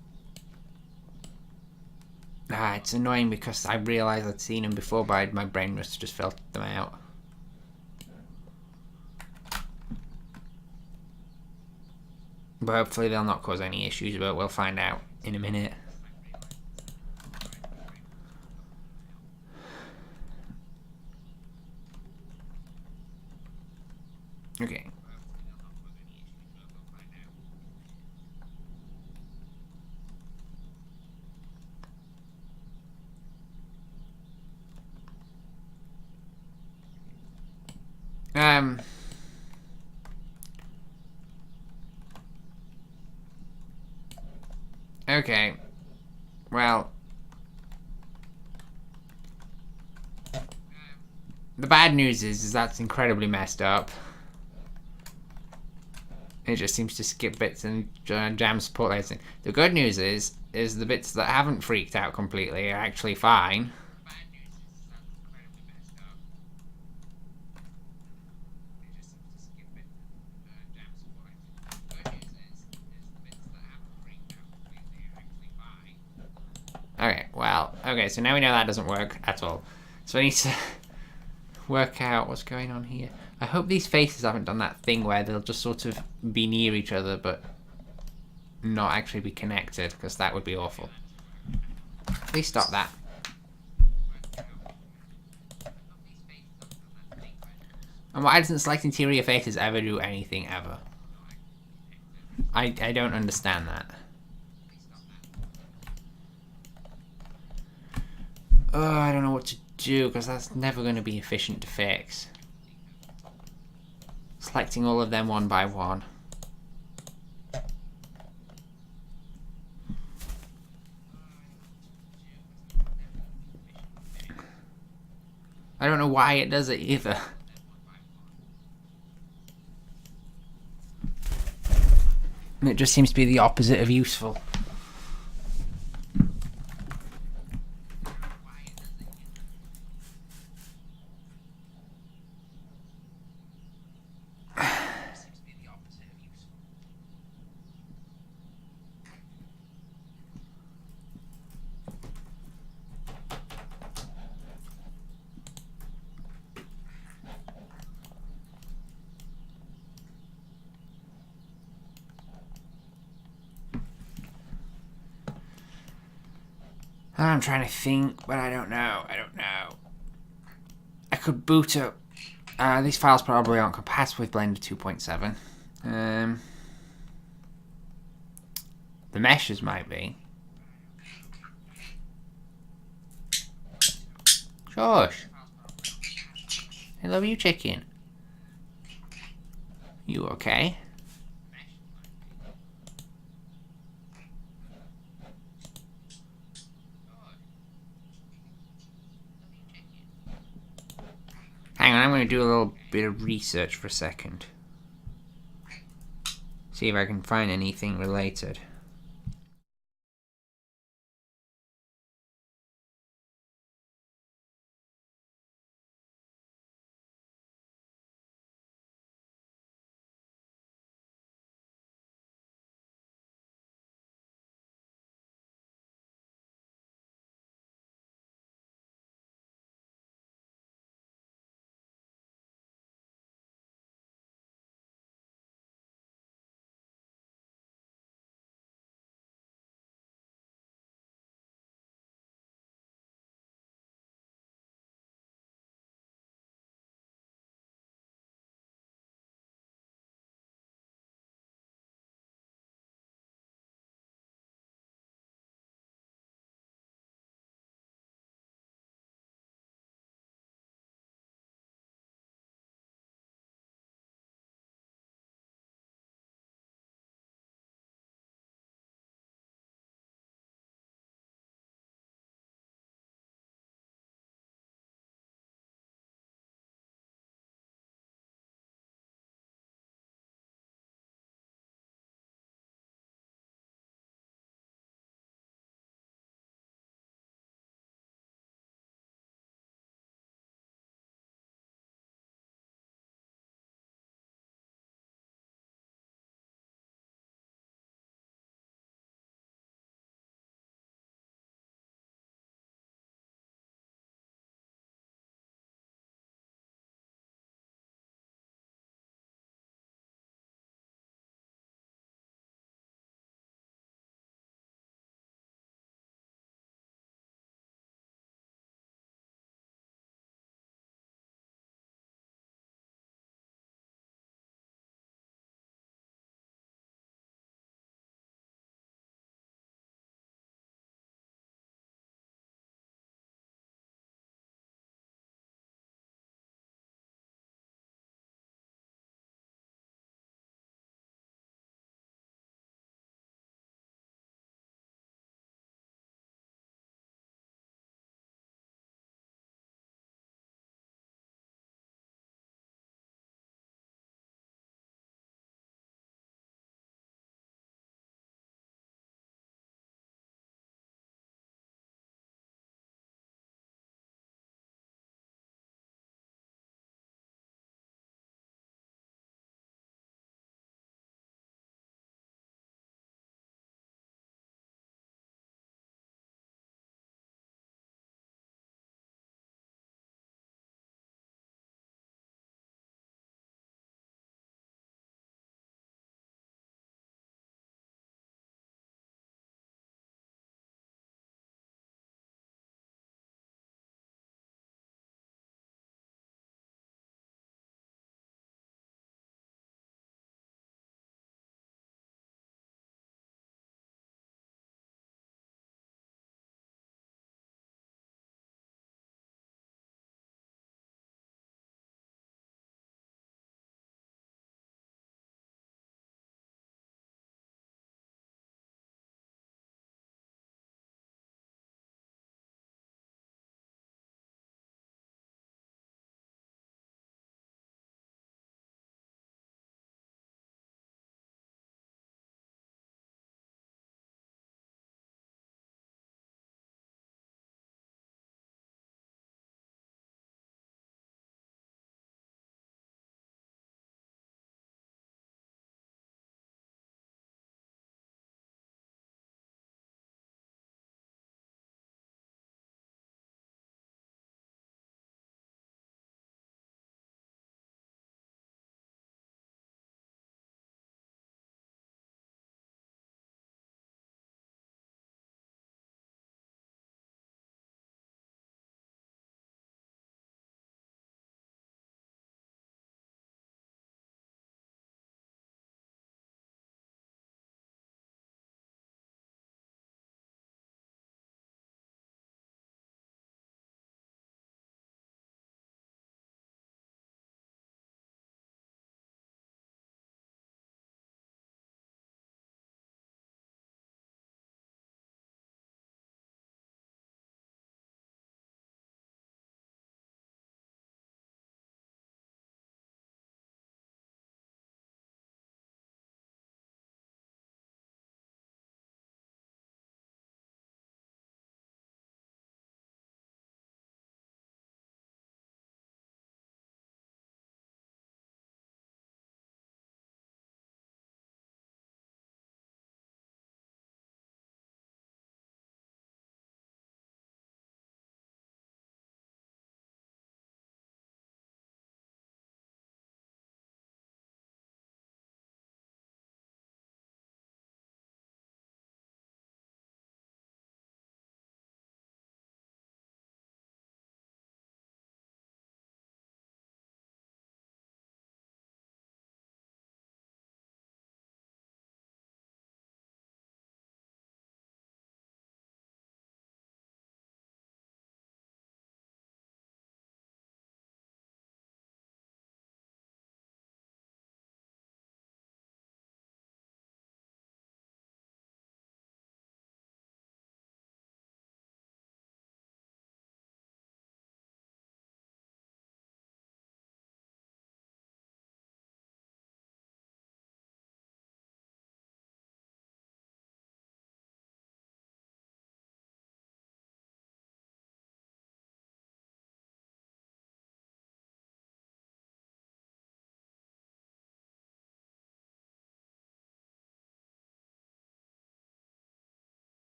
It's annoying because I realised I'd seen them before, but my brain must have just filtered them out. But hopefully they'll not cause any issues, but we'll find out in a minute. Okay. Okay. Well, the bad news is that's incredibly messed up. It just seems to skip bits and jam support lighting. The good news is the bits that haven't freaked out completely are actually fine. Okay, well, okay, so now we know that doesn't work at all. So I need to work out what's going on here. I hope these faces haven't done that thing where they'll just sort of be near each other but not actually be connected, because that would be awful. Please stop that. And why doesn't selecting interior faces ever do anything ever? I don't understand that. Oh, I don't know what to do, because that's never going to be efficient to fix. Selecting all of them one by one. I don't know why it does it either. It just seems to be the opposite of useful. I'm trying to think, but I don't know. I could boot up. These files probably aren't compatible with Blender 2.7. The meshes might be. Josh. Hello, you chicken. You okay? Hang on, I'm going to do a little bit of research for a second. See if I can find anything related.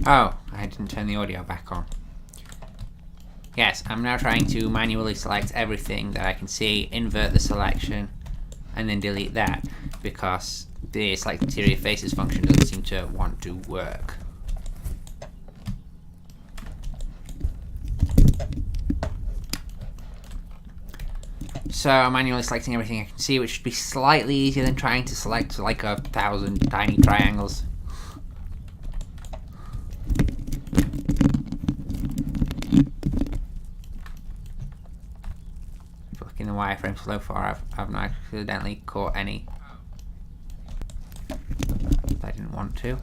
Oh, I didn't turn the audio back on. Yes, I'm now trying to manually select everything that I can see, invert the selection, and then delete that, because the select interior faces function doesn't seem to want to work. So I'm manually selecting everything I can see, which should be slightly easier than trying to select like 1,000 tiny triangles. Looking the wireframe so far, I've not accidentally caught any. I didn't want to.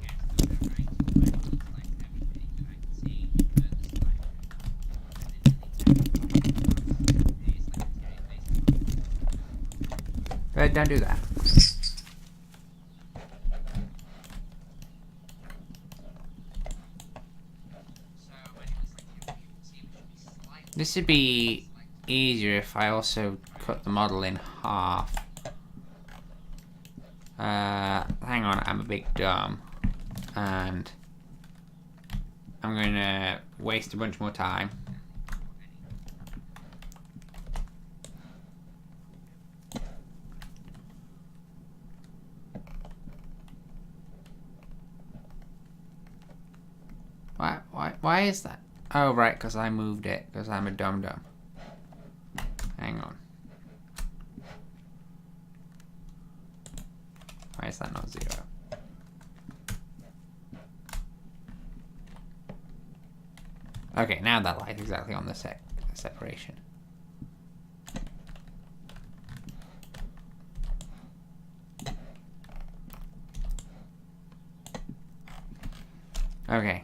But don't do that. This would be easier if I also cut the model in half. Hang on, I'm a big dumb. And I'm going to waste a bunch more time. Why is that? Oh, right, because I moved it, because I'm a dum-dum. Hang on. Why is that not 0? Okay, now that lies exactly on the separation. Okay.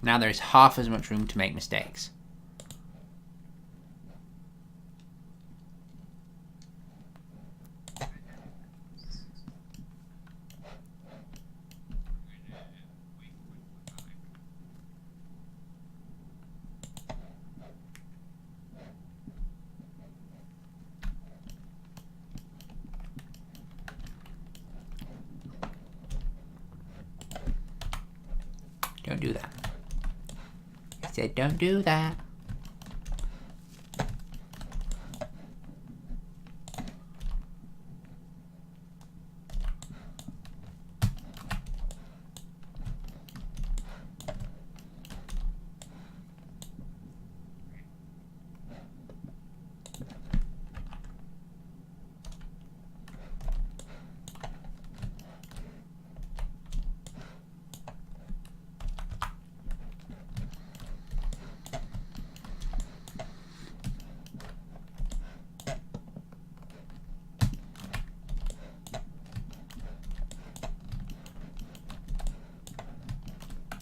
Now there's half as much room to make mistakes. Don't do that. I said don't do that.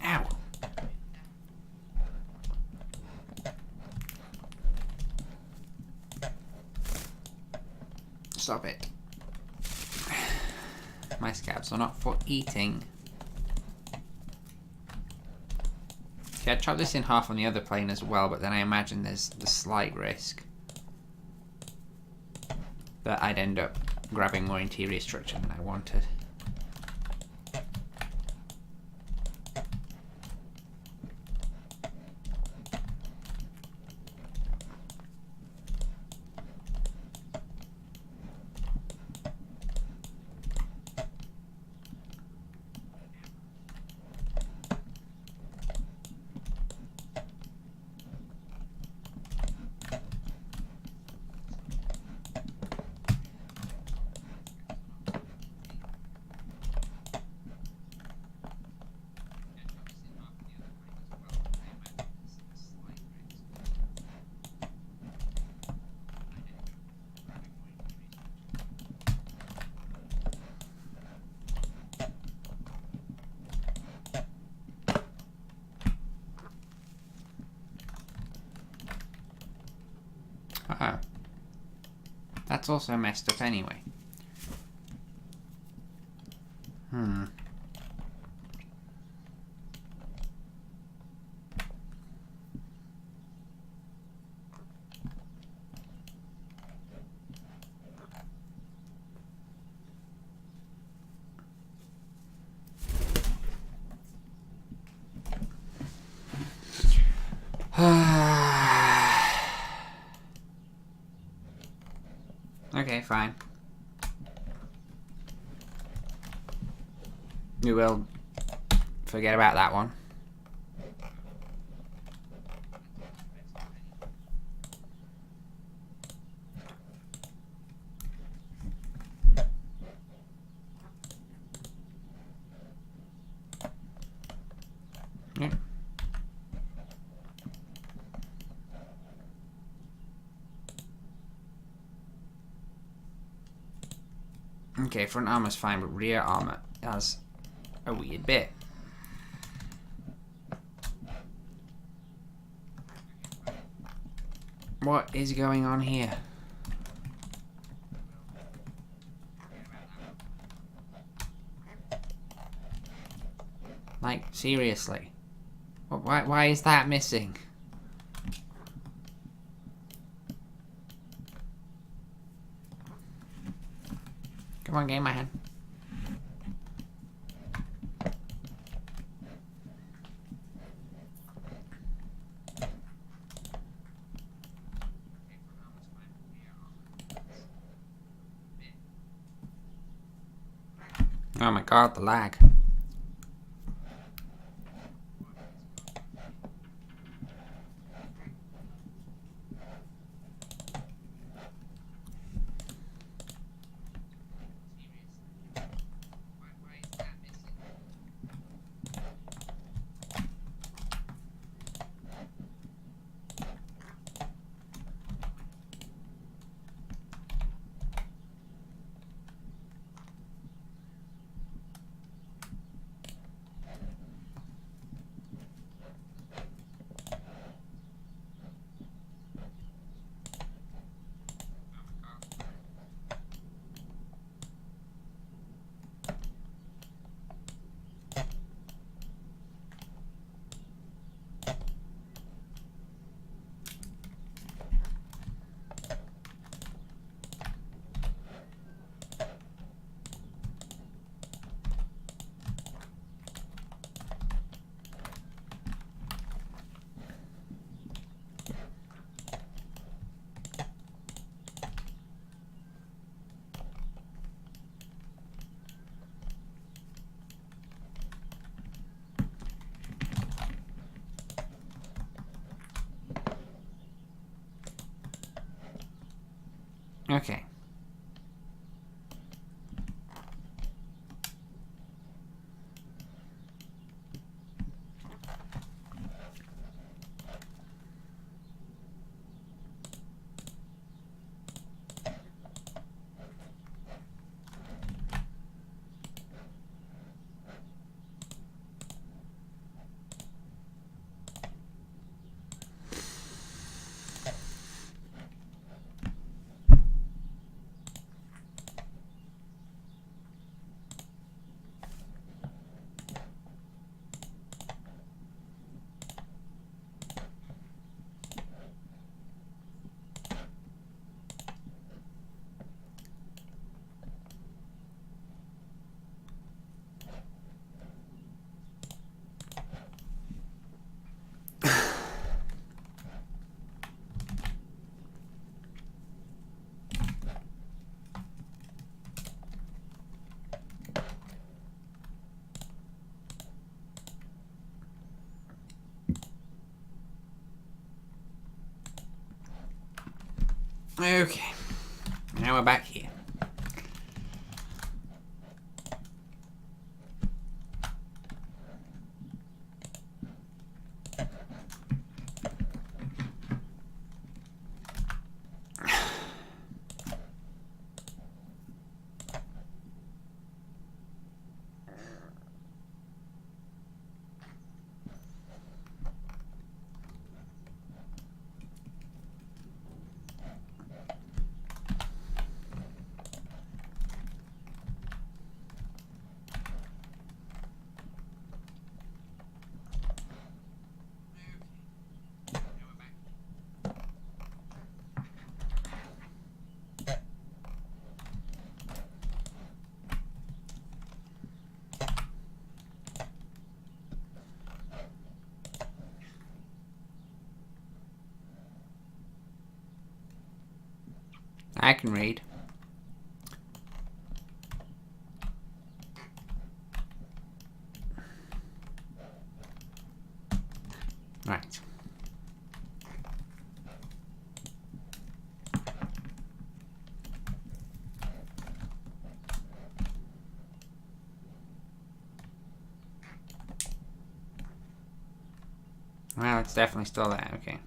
Ow. Stop it. My scabs are not for eating. Okay, I'd chop this in half on the other plane as well, but then I imagine there's the slight risk that I'd end up grabbing more interior structure than I wanted. Uh-oh. That's also messed up anyway. Okay, fine. We will forget about that one. Yep. Okay, front armor's fine, but rear armor has a weird bit. What is going on here? Like, seriously. Why is that missing? Come on, game man. Oh my god, the lag. Okay. Okay. Now we're back here. I can read. Well, it's definitely still there, okay.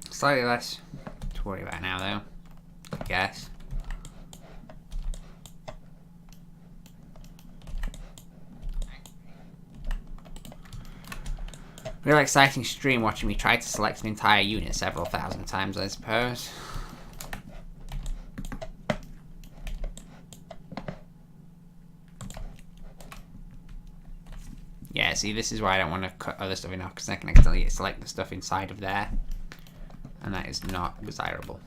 Slightly less to worry about now, though, I guess. Real exciting stream watching me try to select an entire unit several thousand times, I suppose. Yeah, see, this is why I don't want to cut other stuff in off, because I can accidentally select the stuff inside of there. And that is not desirable.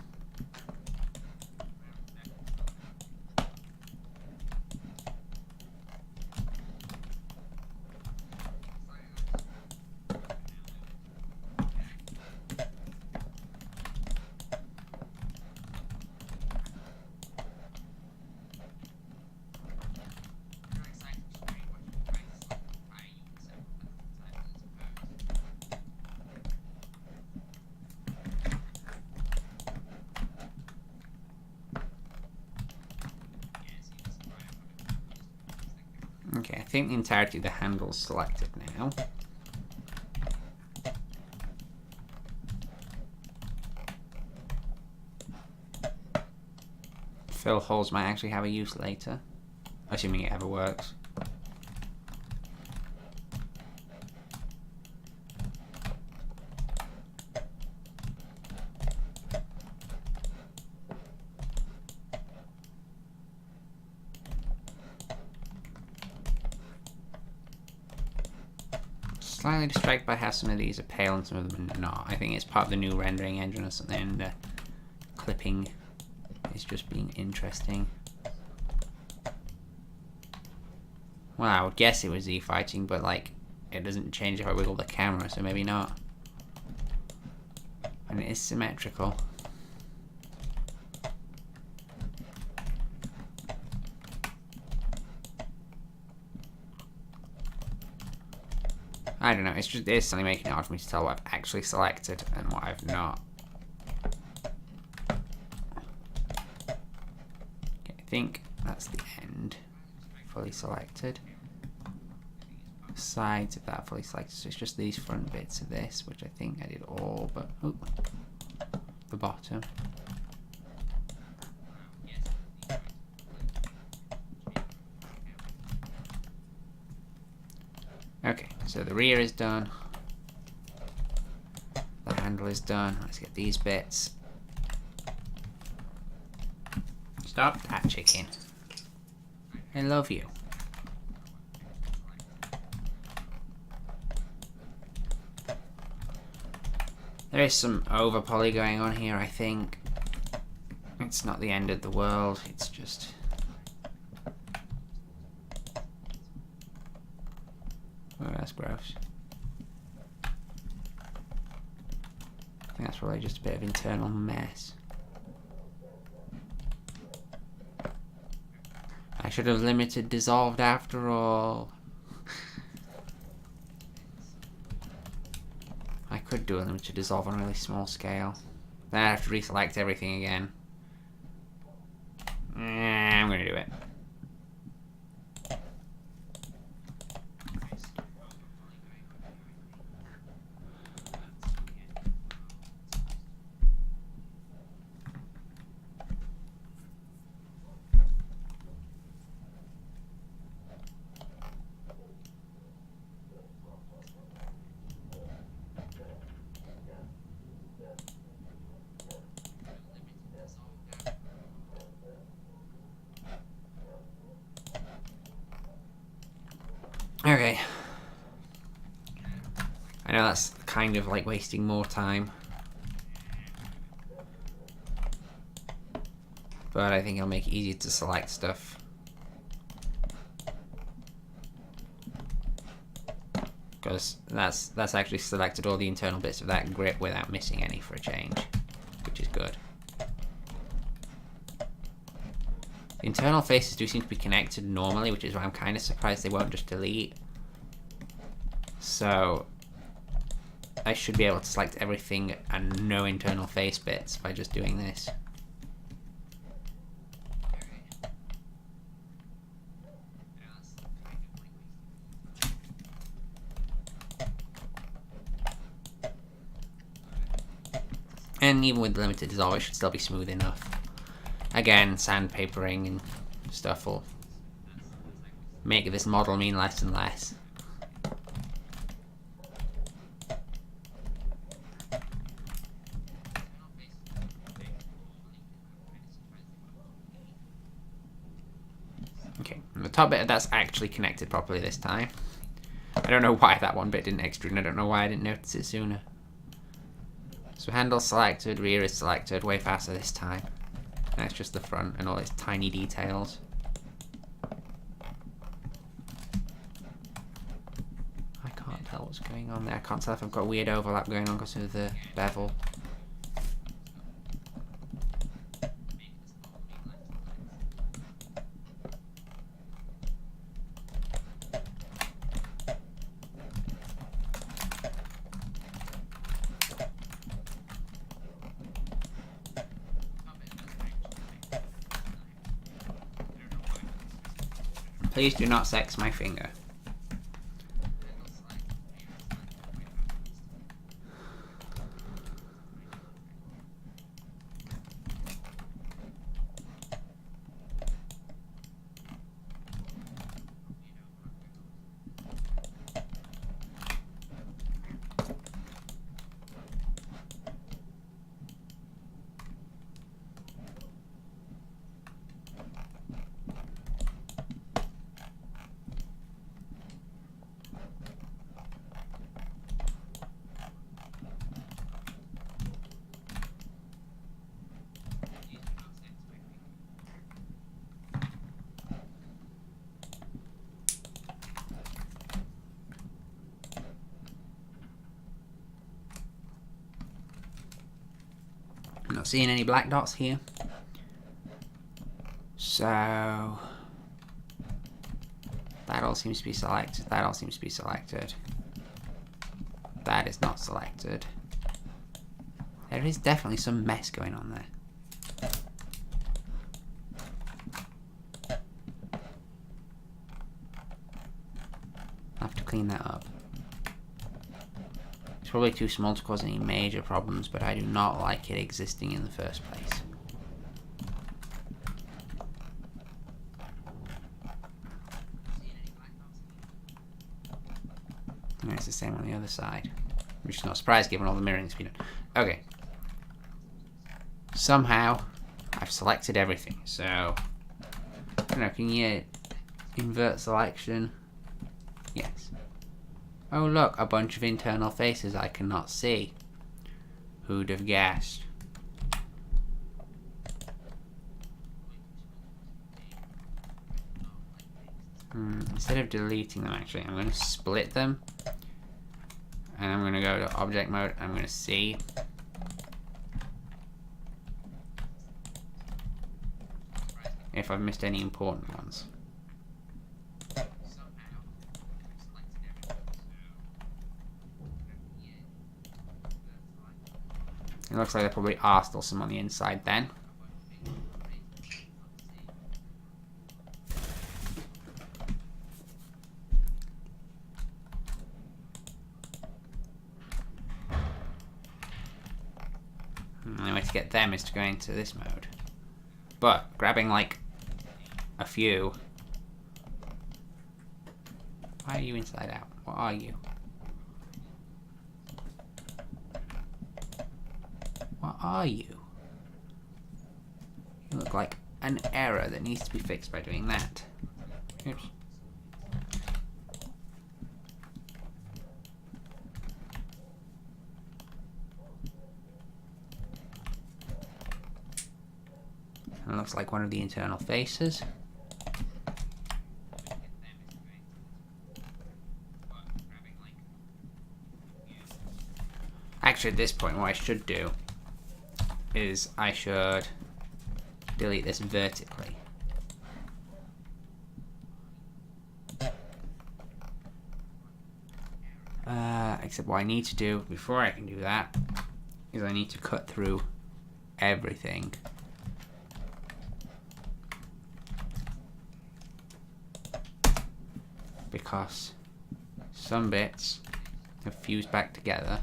Okay, I think the entirety of the handle's selected now. Fill holes might actually have a use later, assuming it ever works. Slightly distracted by how some of these are pale and some of them are not. I think it's part of the new rendering engine or something, and the clipping is just being interesting. Well, I would guess it was Z-fighting, but like, it doesn't change if I wiggle the camera, so maybe not. And it is symmetrical. I don't know, it's suddenly making it hard for me to tell what I've actually selected and what I've not. Okay, I think that's the end. Fully selected. Sides of that fully selected, so it's just these front bits of this, which I think I did all, but the bottom. Okay, so the rear is done. The handle is done. Let's get these bits. Stop that, chicken. I love you. There is some over poly going on here, I think. It's not the end of the world, it's just... Oh, that's gross. I think that's probably just a bit of internal mess. I should have limited dissolved after all. I could do a limited dissolve on a really small scale. Then I'd have to reselect everything again. I'm gonna do it. Okay. I know that's kind of like wasting more time. But I think it'll make it easier to select stuff. Because that's actually selected all the internal bits of that grip without missing any for a change, which is good. The internal faces do seem to be connected normally, which is why I'm kind of surprised they won't just delete. So I should be able to select everything and no internal face bits by just doing this. And even with limited dissolve, it should still be smooth enough. Again, sandpapering and stuff will make this model mean less and less. Okay, and the top bit, that's actually connected properly this time. I don't know why that one bit didn't extrude, and I don't know why I didn't notice it sooner. So handle selected, rear is selected, way faster this time. That's just the front and all its tiny details. I can't tell what's going on there. I can't tell if I've got weird overlap going on because of the bevel. Please do not sex my finger. I'm not seeing any black dots here. So that all seems to be selected. That all seems to be selected. That is not selected. There is definitely some mess going on there. I'll have to clean that up. It's probably too small to cause any major problems, but I do not like it existing in the first place. And it's the same on the other side, which is not a surprise given all the mirroring that's been done. Okay. Somehow, I've selected everything, so... I don't know, can you invert selection? Yes. Oh look, a bunch of internal faces I cannot see. Who'd have guessed? Instead of deleting them, actually, I'm going to split them. And I'm going to go to object mode. I'm going to see. If I've missed any important ones. It looks like there probably are still some on the inside then. And the only way to get them is to go into this mode. But grabbing like a few. Why are you inside out? What are you? What are you? You look like an error that needs to be fixed by doing that. Oops. It looks like one of the internal faces. Actually, at this point, what I should do is I should delete this vertically. Except what I need to do before I can do that is I need to cut through everything. Because some bits have fused back together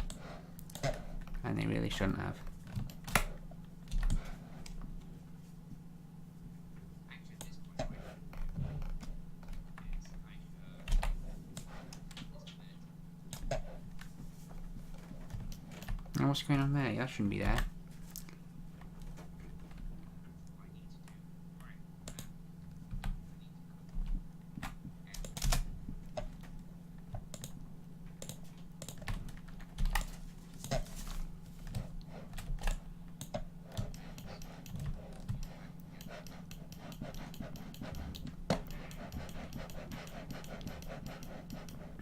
and they really shouldn't have. what's going on there? That shouldn't be there.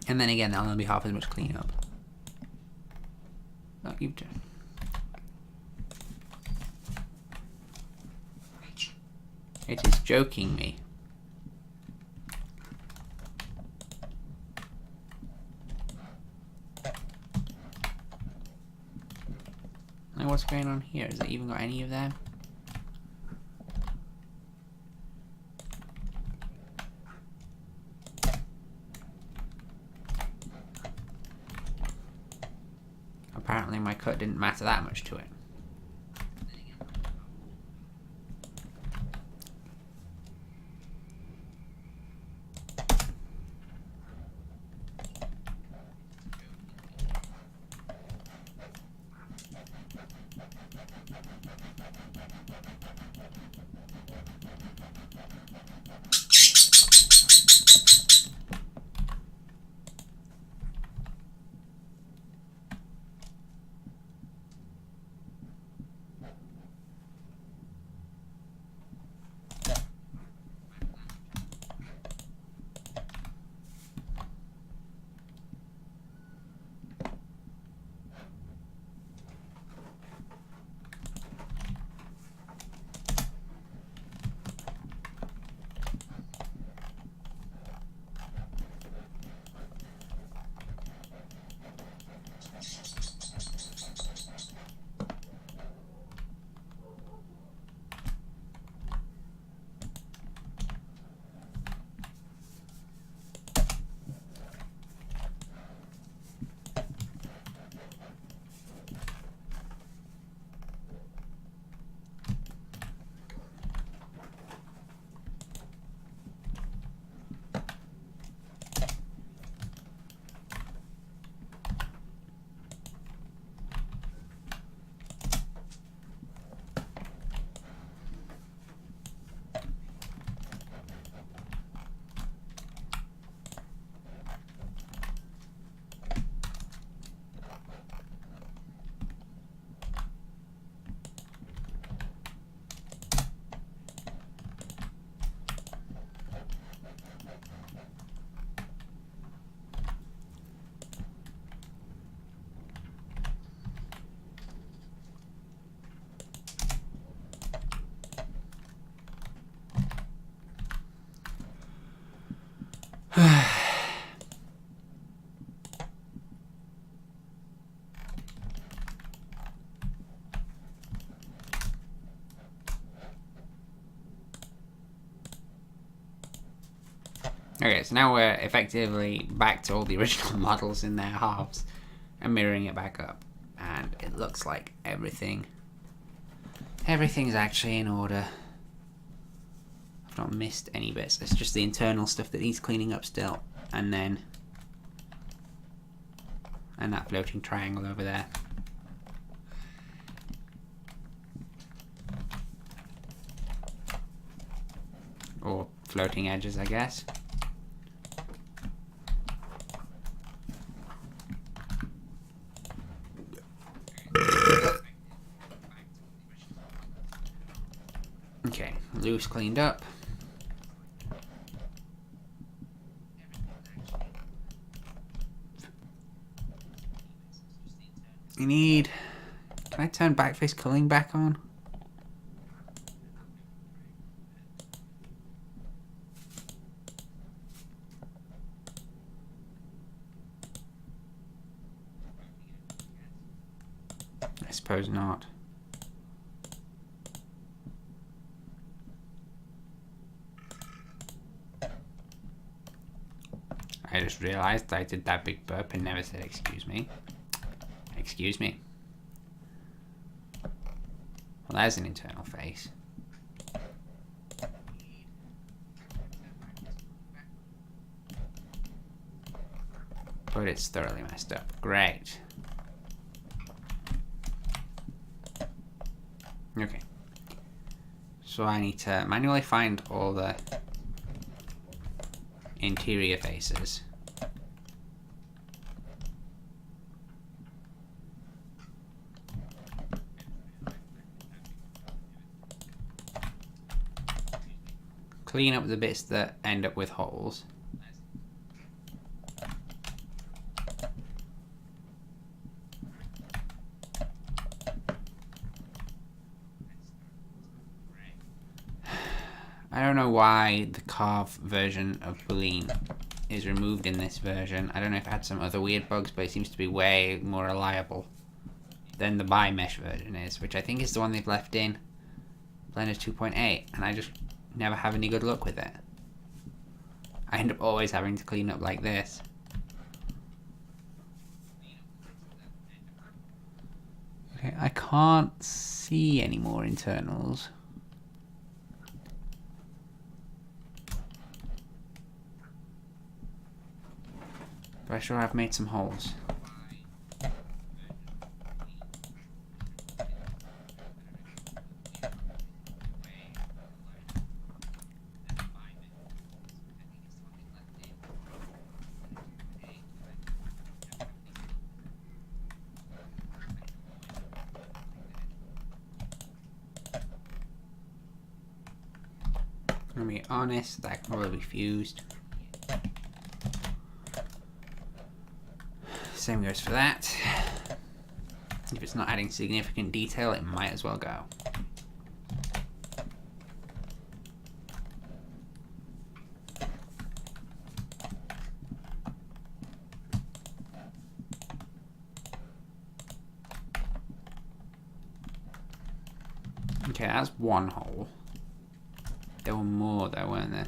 And then again, that'll only be half as much cleanup. Oh, you've done. It is joking me. Now what's going on here? Has it even got any of them? Apparently my cut didn't matter that much to it. Okay, so now we're effectively back to all the original models in their halves and mirroring it back up. And it looks like everything's actually in order. I've not missed any bits. It's just the internal stuff that he's cleaning up still. And that floating triangle over there. Or floating edges, I guess. Okay, loose cleaned up. You need... Can I turn backface culling back on? I suppose not. I just realised I did that big burp and never said excuse me. Excuse me. Well, there's an internal face. But it's thoroughly messed up. Great. Okay. So I need to manually find all the interior faces. Clean up the bits that end up with holes. I don't know why the carve version of Boolean is removed in this version. I don't know if it had some other weird bugs, but it seems to be way more reliable than the ByMesh version is, which I think is the one they've left in Blender 2.8, and I just never have any good luck with it. I end up always having to clean up like this. Okay, I can't see any more internals. But I sure have made some holes. To be honest, that can probably be fused. Same goes for that. If it's not adding significant detail, it might as well go. Okay, that's one hole. There were more though, weren't there?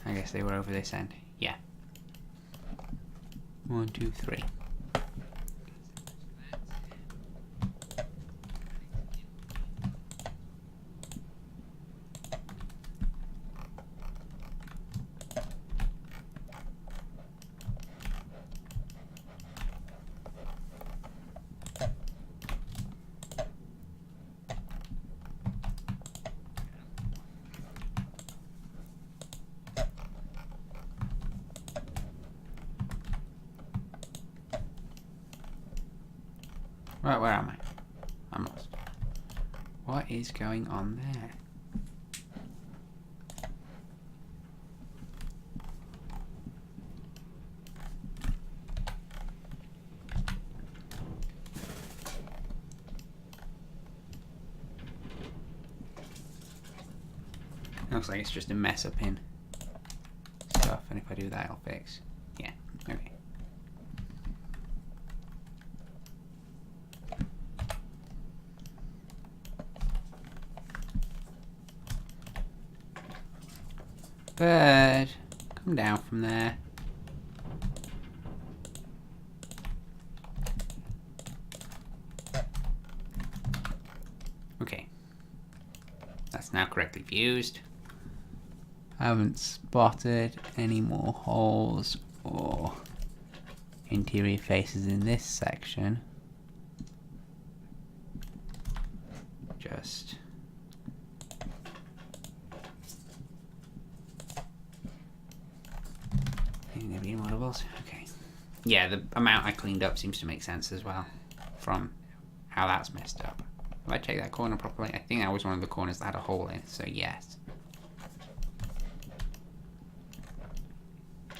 I guess they were over this end. Yeah. 1, 2, 3. Right, where am I? I'm lost. What is going on there? Looks like it's just a mess up in stuff, and if I do that, it'll fix. Yeah, okay. Bird, come down from there. Okay. That's now correctly fused. I haven't spotted any more holes or interior faces in this section. Just maybe more levels. Okay. Yeah, the amount I cleaned up seems to make sense as well from how that's messed up. Have I checked that corner properly? I think that was one of the corners that had a hole in, so yes.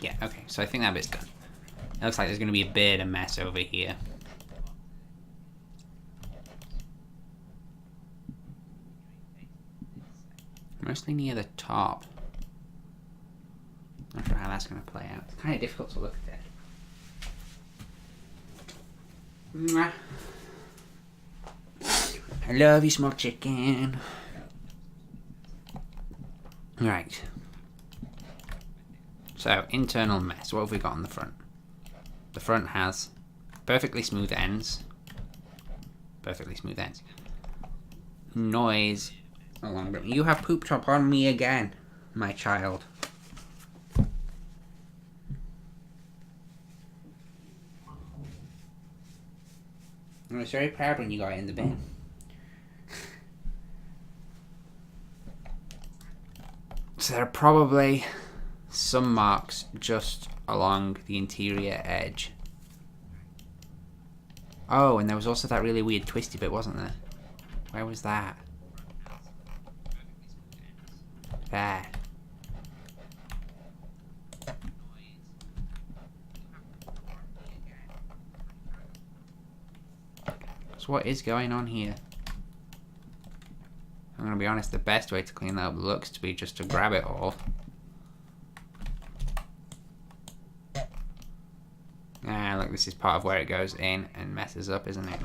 Yeah, okay, so I think that bit's done. It looks like there's going to be a bit of mess over here. Mostly near the top. Not sure how that's going to play out. It's kind of difficult to look at it. Mwah. I love you, smoked chicken. Right. So, internal mess. What have we got on the front? The front has perfectly smooth ends. Perfectly smooth ends. Noise along the... You have pooped up on me again, my child. I was very proud when you got it in the bin. So there are probably some marks just along the interior edge. Oh, and there was also that really weird twisty bit, wasn't there? Where was that? There. So what is going on here? I'm gonna be honest, the best way to clean that up looks to be just to grab it all. Ah, look, this is part of where it goes in and messes up, isn't it?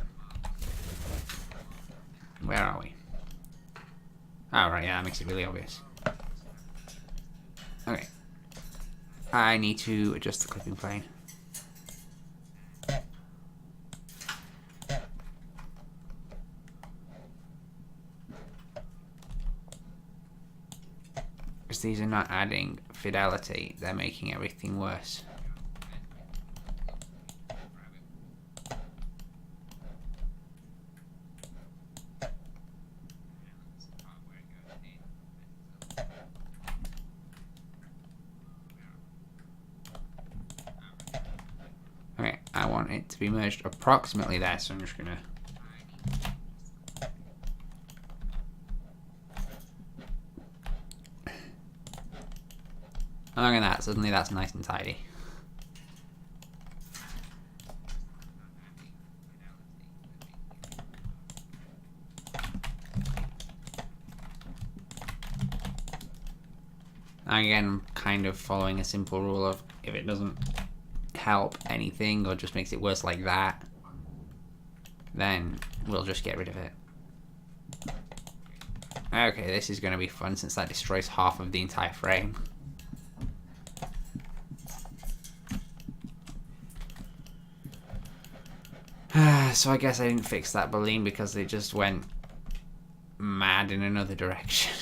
Where are we? Oh, right, yeah, that makes it really obvious. Okay. I need to adjust the clipping plane. Because these are not adding fidelity, they're making everything worse. Okay, I want it to be merged approximately there, so I'm just gonna... Look at that, suddenly that's nice and tidy. Again, I'm kind of following a simple rule of if it doesn't help anything or just makes it worse like that, then we'll just get rid of it. Okay, this is going to be fun since that destroys half of the entire frame. So I guess I didn't fix that balloon because it just went mad in another direction.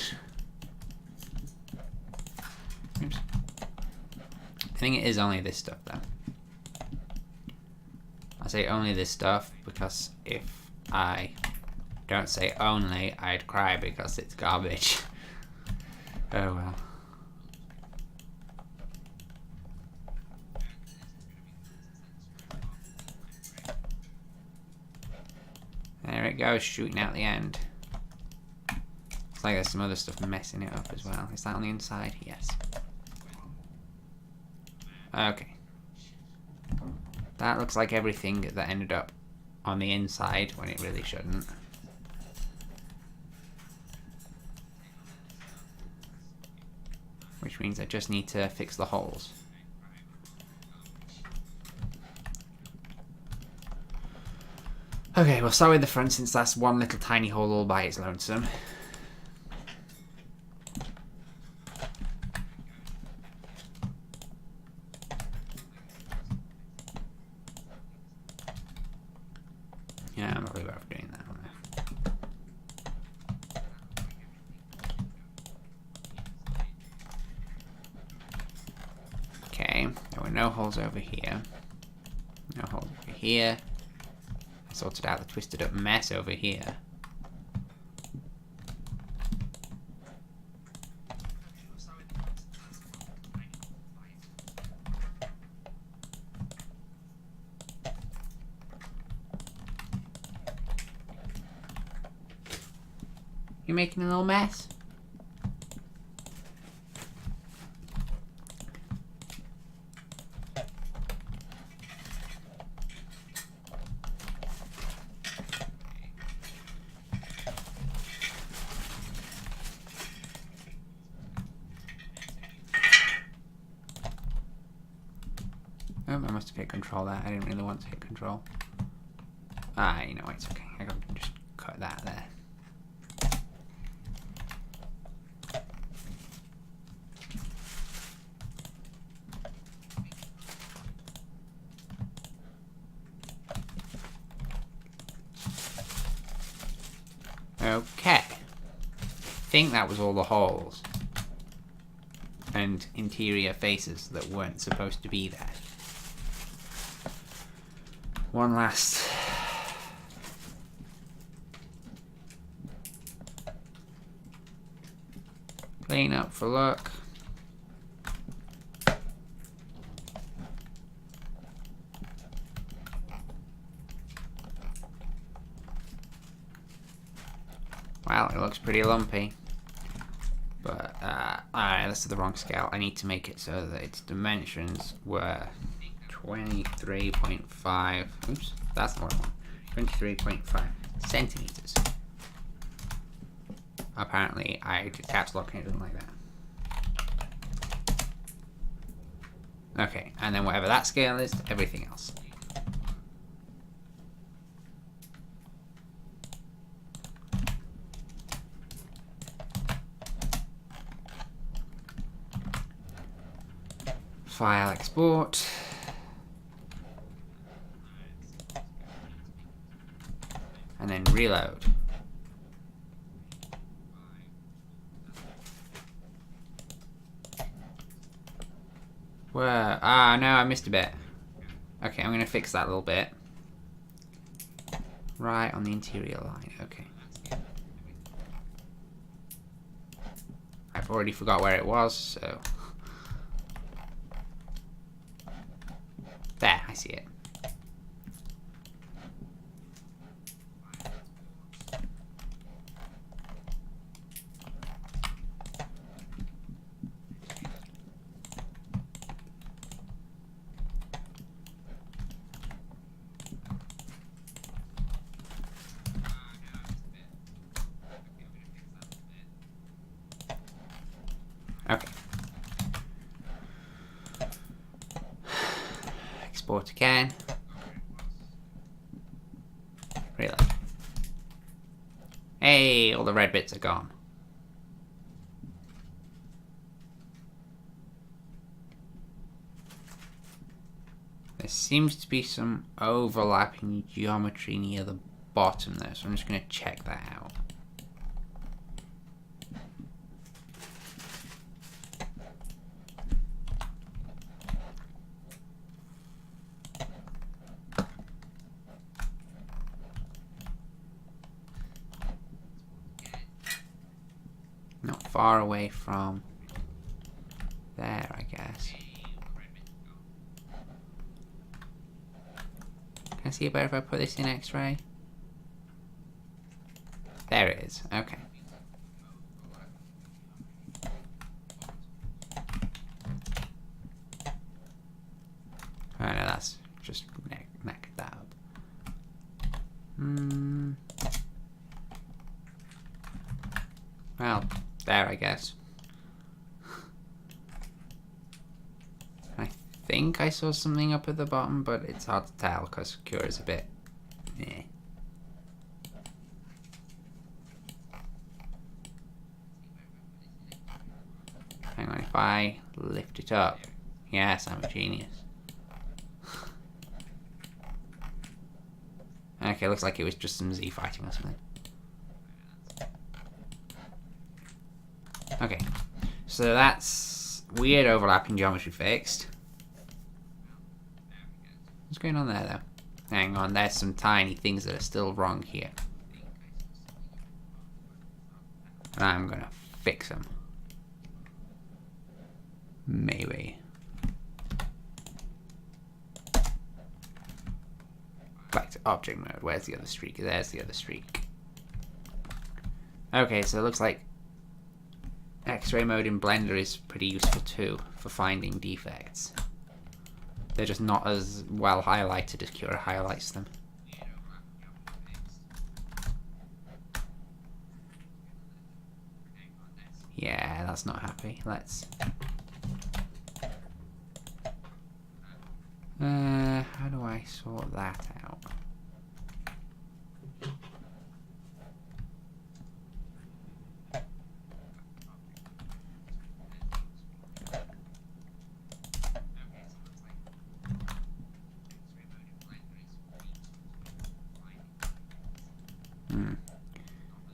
Oops. I think it is only this stuff though. I say only this stuff because if I don't say only, I'd cry because it's garbage. Oh well. There it goes, shooting out the end. Looks like there's some other stuff messing it up as well. Is that on the inside? Yes. Okay. That looks like everything that ended up on the inside when it really shouldn't. Which means I just need to fix the holes. Okay, we'll start with the front since that's one little tiny hole all by its lonesome. Yeah, I'm probably better off doing that one. Okay, there were no holes over here. No holes over here. Sorted out the twisted up mess over here. You're making a little mess? Oh, I must have hit control there. I didn't really want to hit control. Ah, you know, it's okay. I can just cut that there. Okay. I think that was all the holes and interior faces that weren't supposed to be there. One last Clean up for luck. Well, it looks pretty lumpy. But, alright, this is the wrong scale. I need to make it so that its dimensions were 23.5. Oops, that's the wrong one. 23.5 centimeters. Apparently, I did caps lock and it doesn't like that. Okay, and then whatever that scale is, everything else. File export. And then reload. Where? Ah, no, I missed a bit. Okay, I'm gonna fix that little bit. Right on the interior line, okay. I've already forgot where it was, so... There, I see it. Okay. Export again. Reload. Hey, all the red bits are gone. There seems to be some overlapping geometry near the bottom there, so I'm just going to check that out. Not far away from there, I guess. Can I see it better if I put this in X-ray? There it is. Okay. Oh no, that's just neck that up. Well, there, I guess. I think I saw something up at the bottom, but it's hard to tell because Cure is a bit... eh. Hang on, if I lift it up... Yes, I'm a genius. Okay, looks like it was just some Z fighting or something. Okay, so that's weird overlapping geometry fixed. What's going on there, though? Hang on, there's some tiny things that are still wrong here. And I'm gonna fix them. Maybe. Back to object mode. Where's the other streak? There's the other streak. Okay, so it looks like X-ray mode in Blender is pretty useful too for finding defects. They're just not as well highlighted as Cura highlights them. Yeah, that's not happy. Let's... how do I sort that out?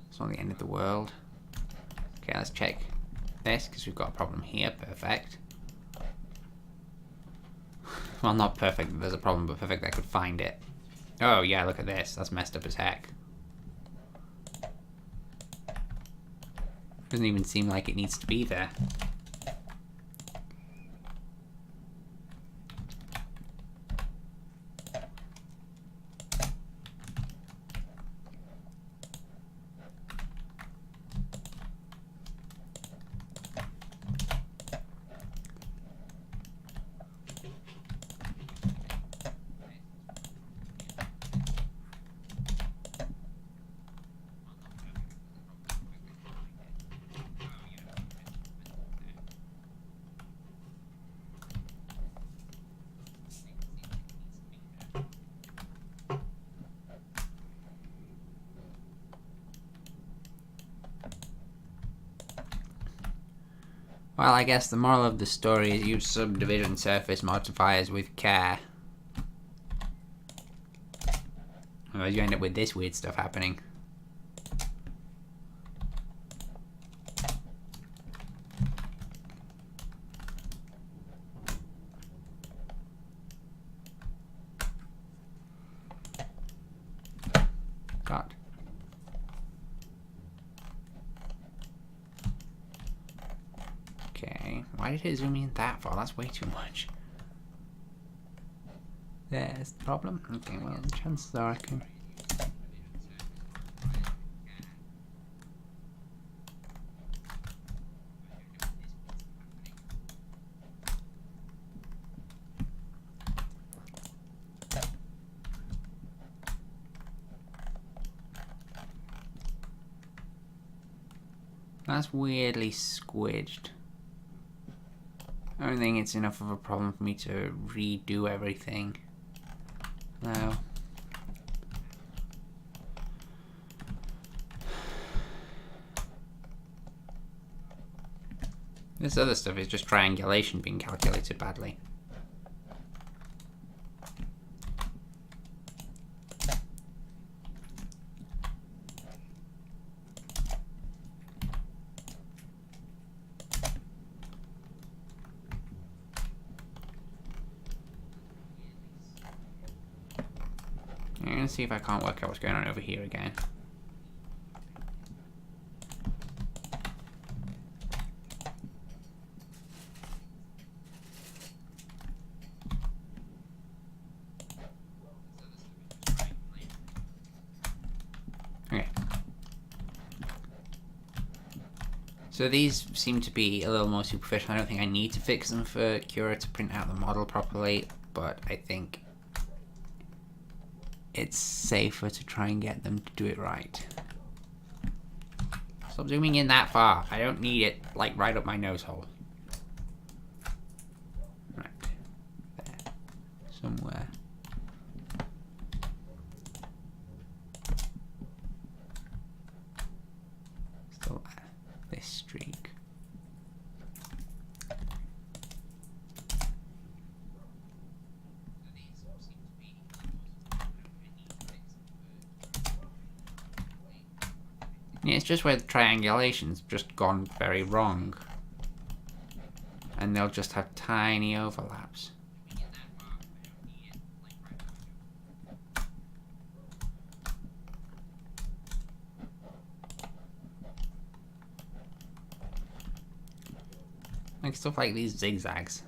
It's not the end of the world. Okay, let's check this because we've got a problem here. Perfect. Well, not perfect that there's a problem, but perfect that I could find it. Oh yeah, look at this. That's messed up as heck. Doesn't even seem like it needs to be there. Well, I guess the moral of the story is use subdivision surface modifiers with care. Otherwise you end up with this weird stuff happening. God. Okay, why did it zoom in that far? That's way too much. There's the problem. Okay, well, the chances are I can... That's weirdly squidged. I don't think it's enough of a problem for me to redo everything. No. This other stuff is just triangulation being calculated badly. I'm gonna see if I can't work out what's going on over here again. Okay. So these seem to be a little more superficial. I don't think I need to fix them for Cura to print out the model properly, but I think it's safer to try and get them to do it right. Stop zooming in that far. I don't need it, like, right up my nose hole. Right. There. Somewhere. Still there. This streak. Yeah, it's just where the triangulation's just gone very wrong. And they'll just have tiny overlaps. Like stuff like these zigzags.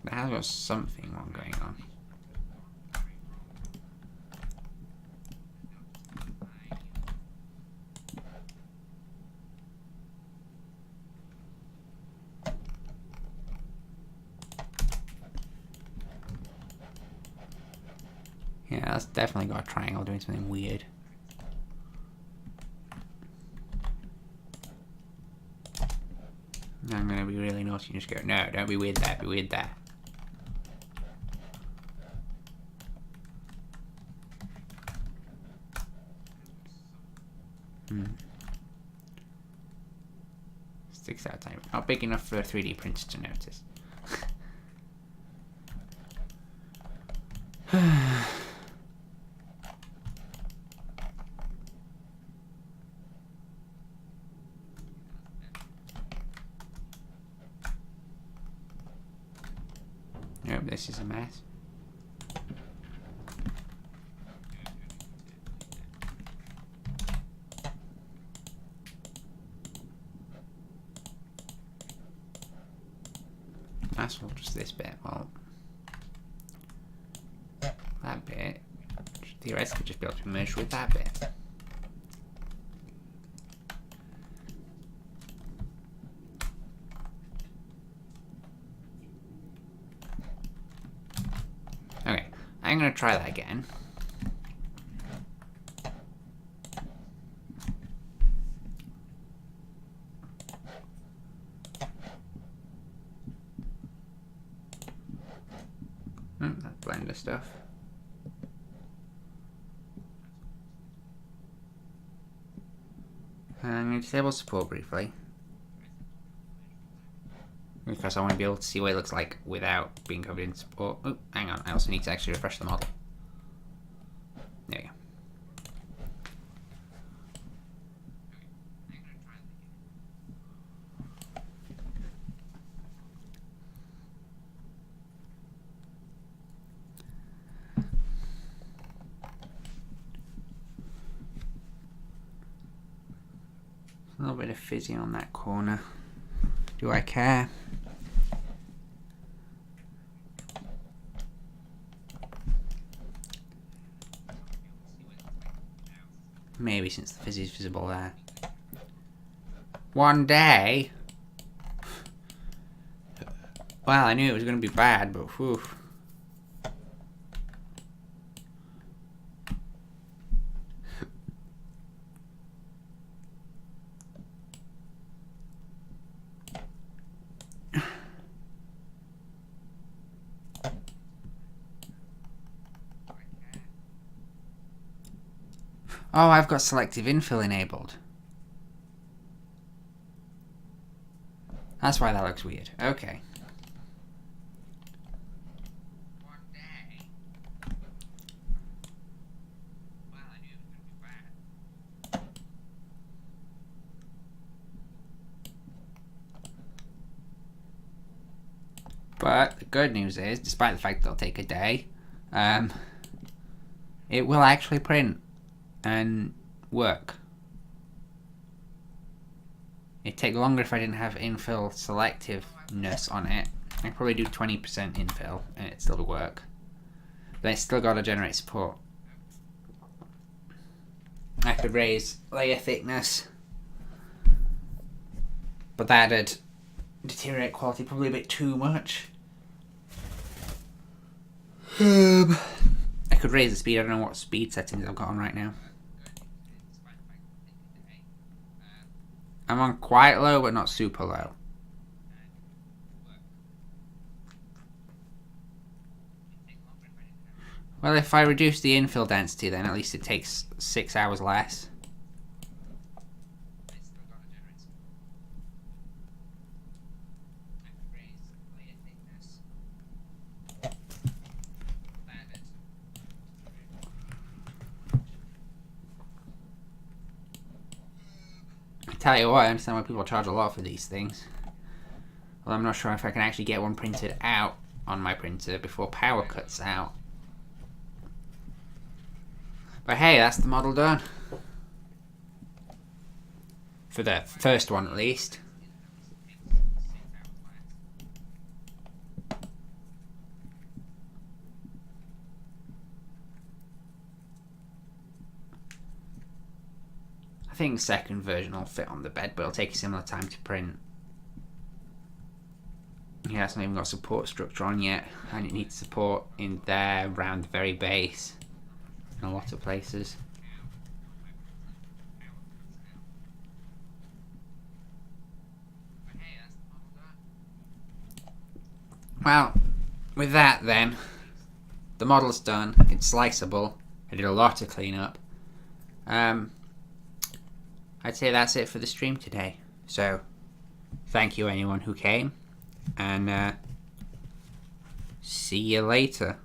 That has got something wrong going on. Yeah, that's definitely got a triangle doing something weird. I'm gonna be really naughty and just go, no, don't be weird there, be weird there. Sticks out time. Not big enough for a 3D printer to notice. this is a mess. That's all just this bit. Well, that bit should theoretically just be able to merge with that bit. Okay, I'm going to try that again. That blender stuff. I'm going to disable support briefly, because I want to be able to see what it looks like without being covered in support. Oh, hang on, I also need to actually refresh the model. There we go. A little bit of fizzy on that corner. Do I care? Maybe since the fizzy is visible there. One day? Well, I knew it was going to be bad, but whew. Oh, I've got selective infill enabled. That's why that looks weird. Okay. But the good news is, despite the fact that it'll take a day, it will actually print and work. It'd take longer if I didn't have infill selectiveness on it. I'd probably do 20% infill and it'd still work. But it's still got to generate support. I could raise layer thickness, but that'd deteriorate quality probably a bit too much. I could raise the speed. I don't know what speed settings I've got on right now. I'm on quite low, but not super low. Well, if I reduce the infill density, then at least it takes 6 hours less. Tell you what, I understand why people charge a lot for these things. Well, I'm not sure if I can actually get one printed out on my printer before power cuts out. But hey, that's the model done. For the first one at least. I think the second version will fit on the bed, but it'll take a similar time to print. Yeah, it's not even got support structure on yet, and it needs support in there around the very base in a lot of places. Well, with that then, the model's done. It's sliceable. I did a lot of cleanup. I'd say that's it for the stream today. So, thank you anyone who came, and see you later.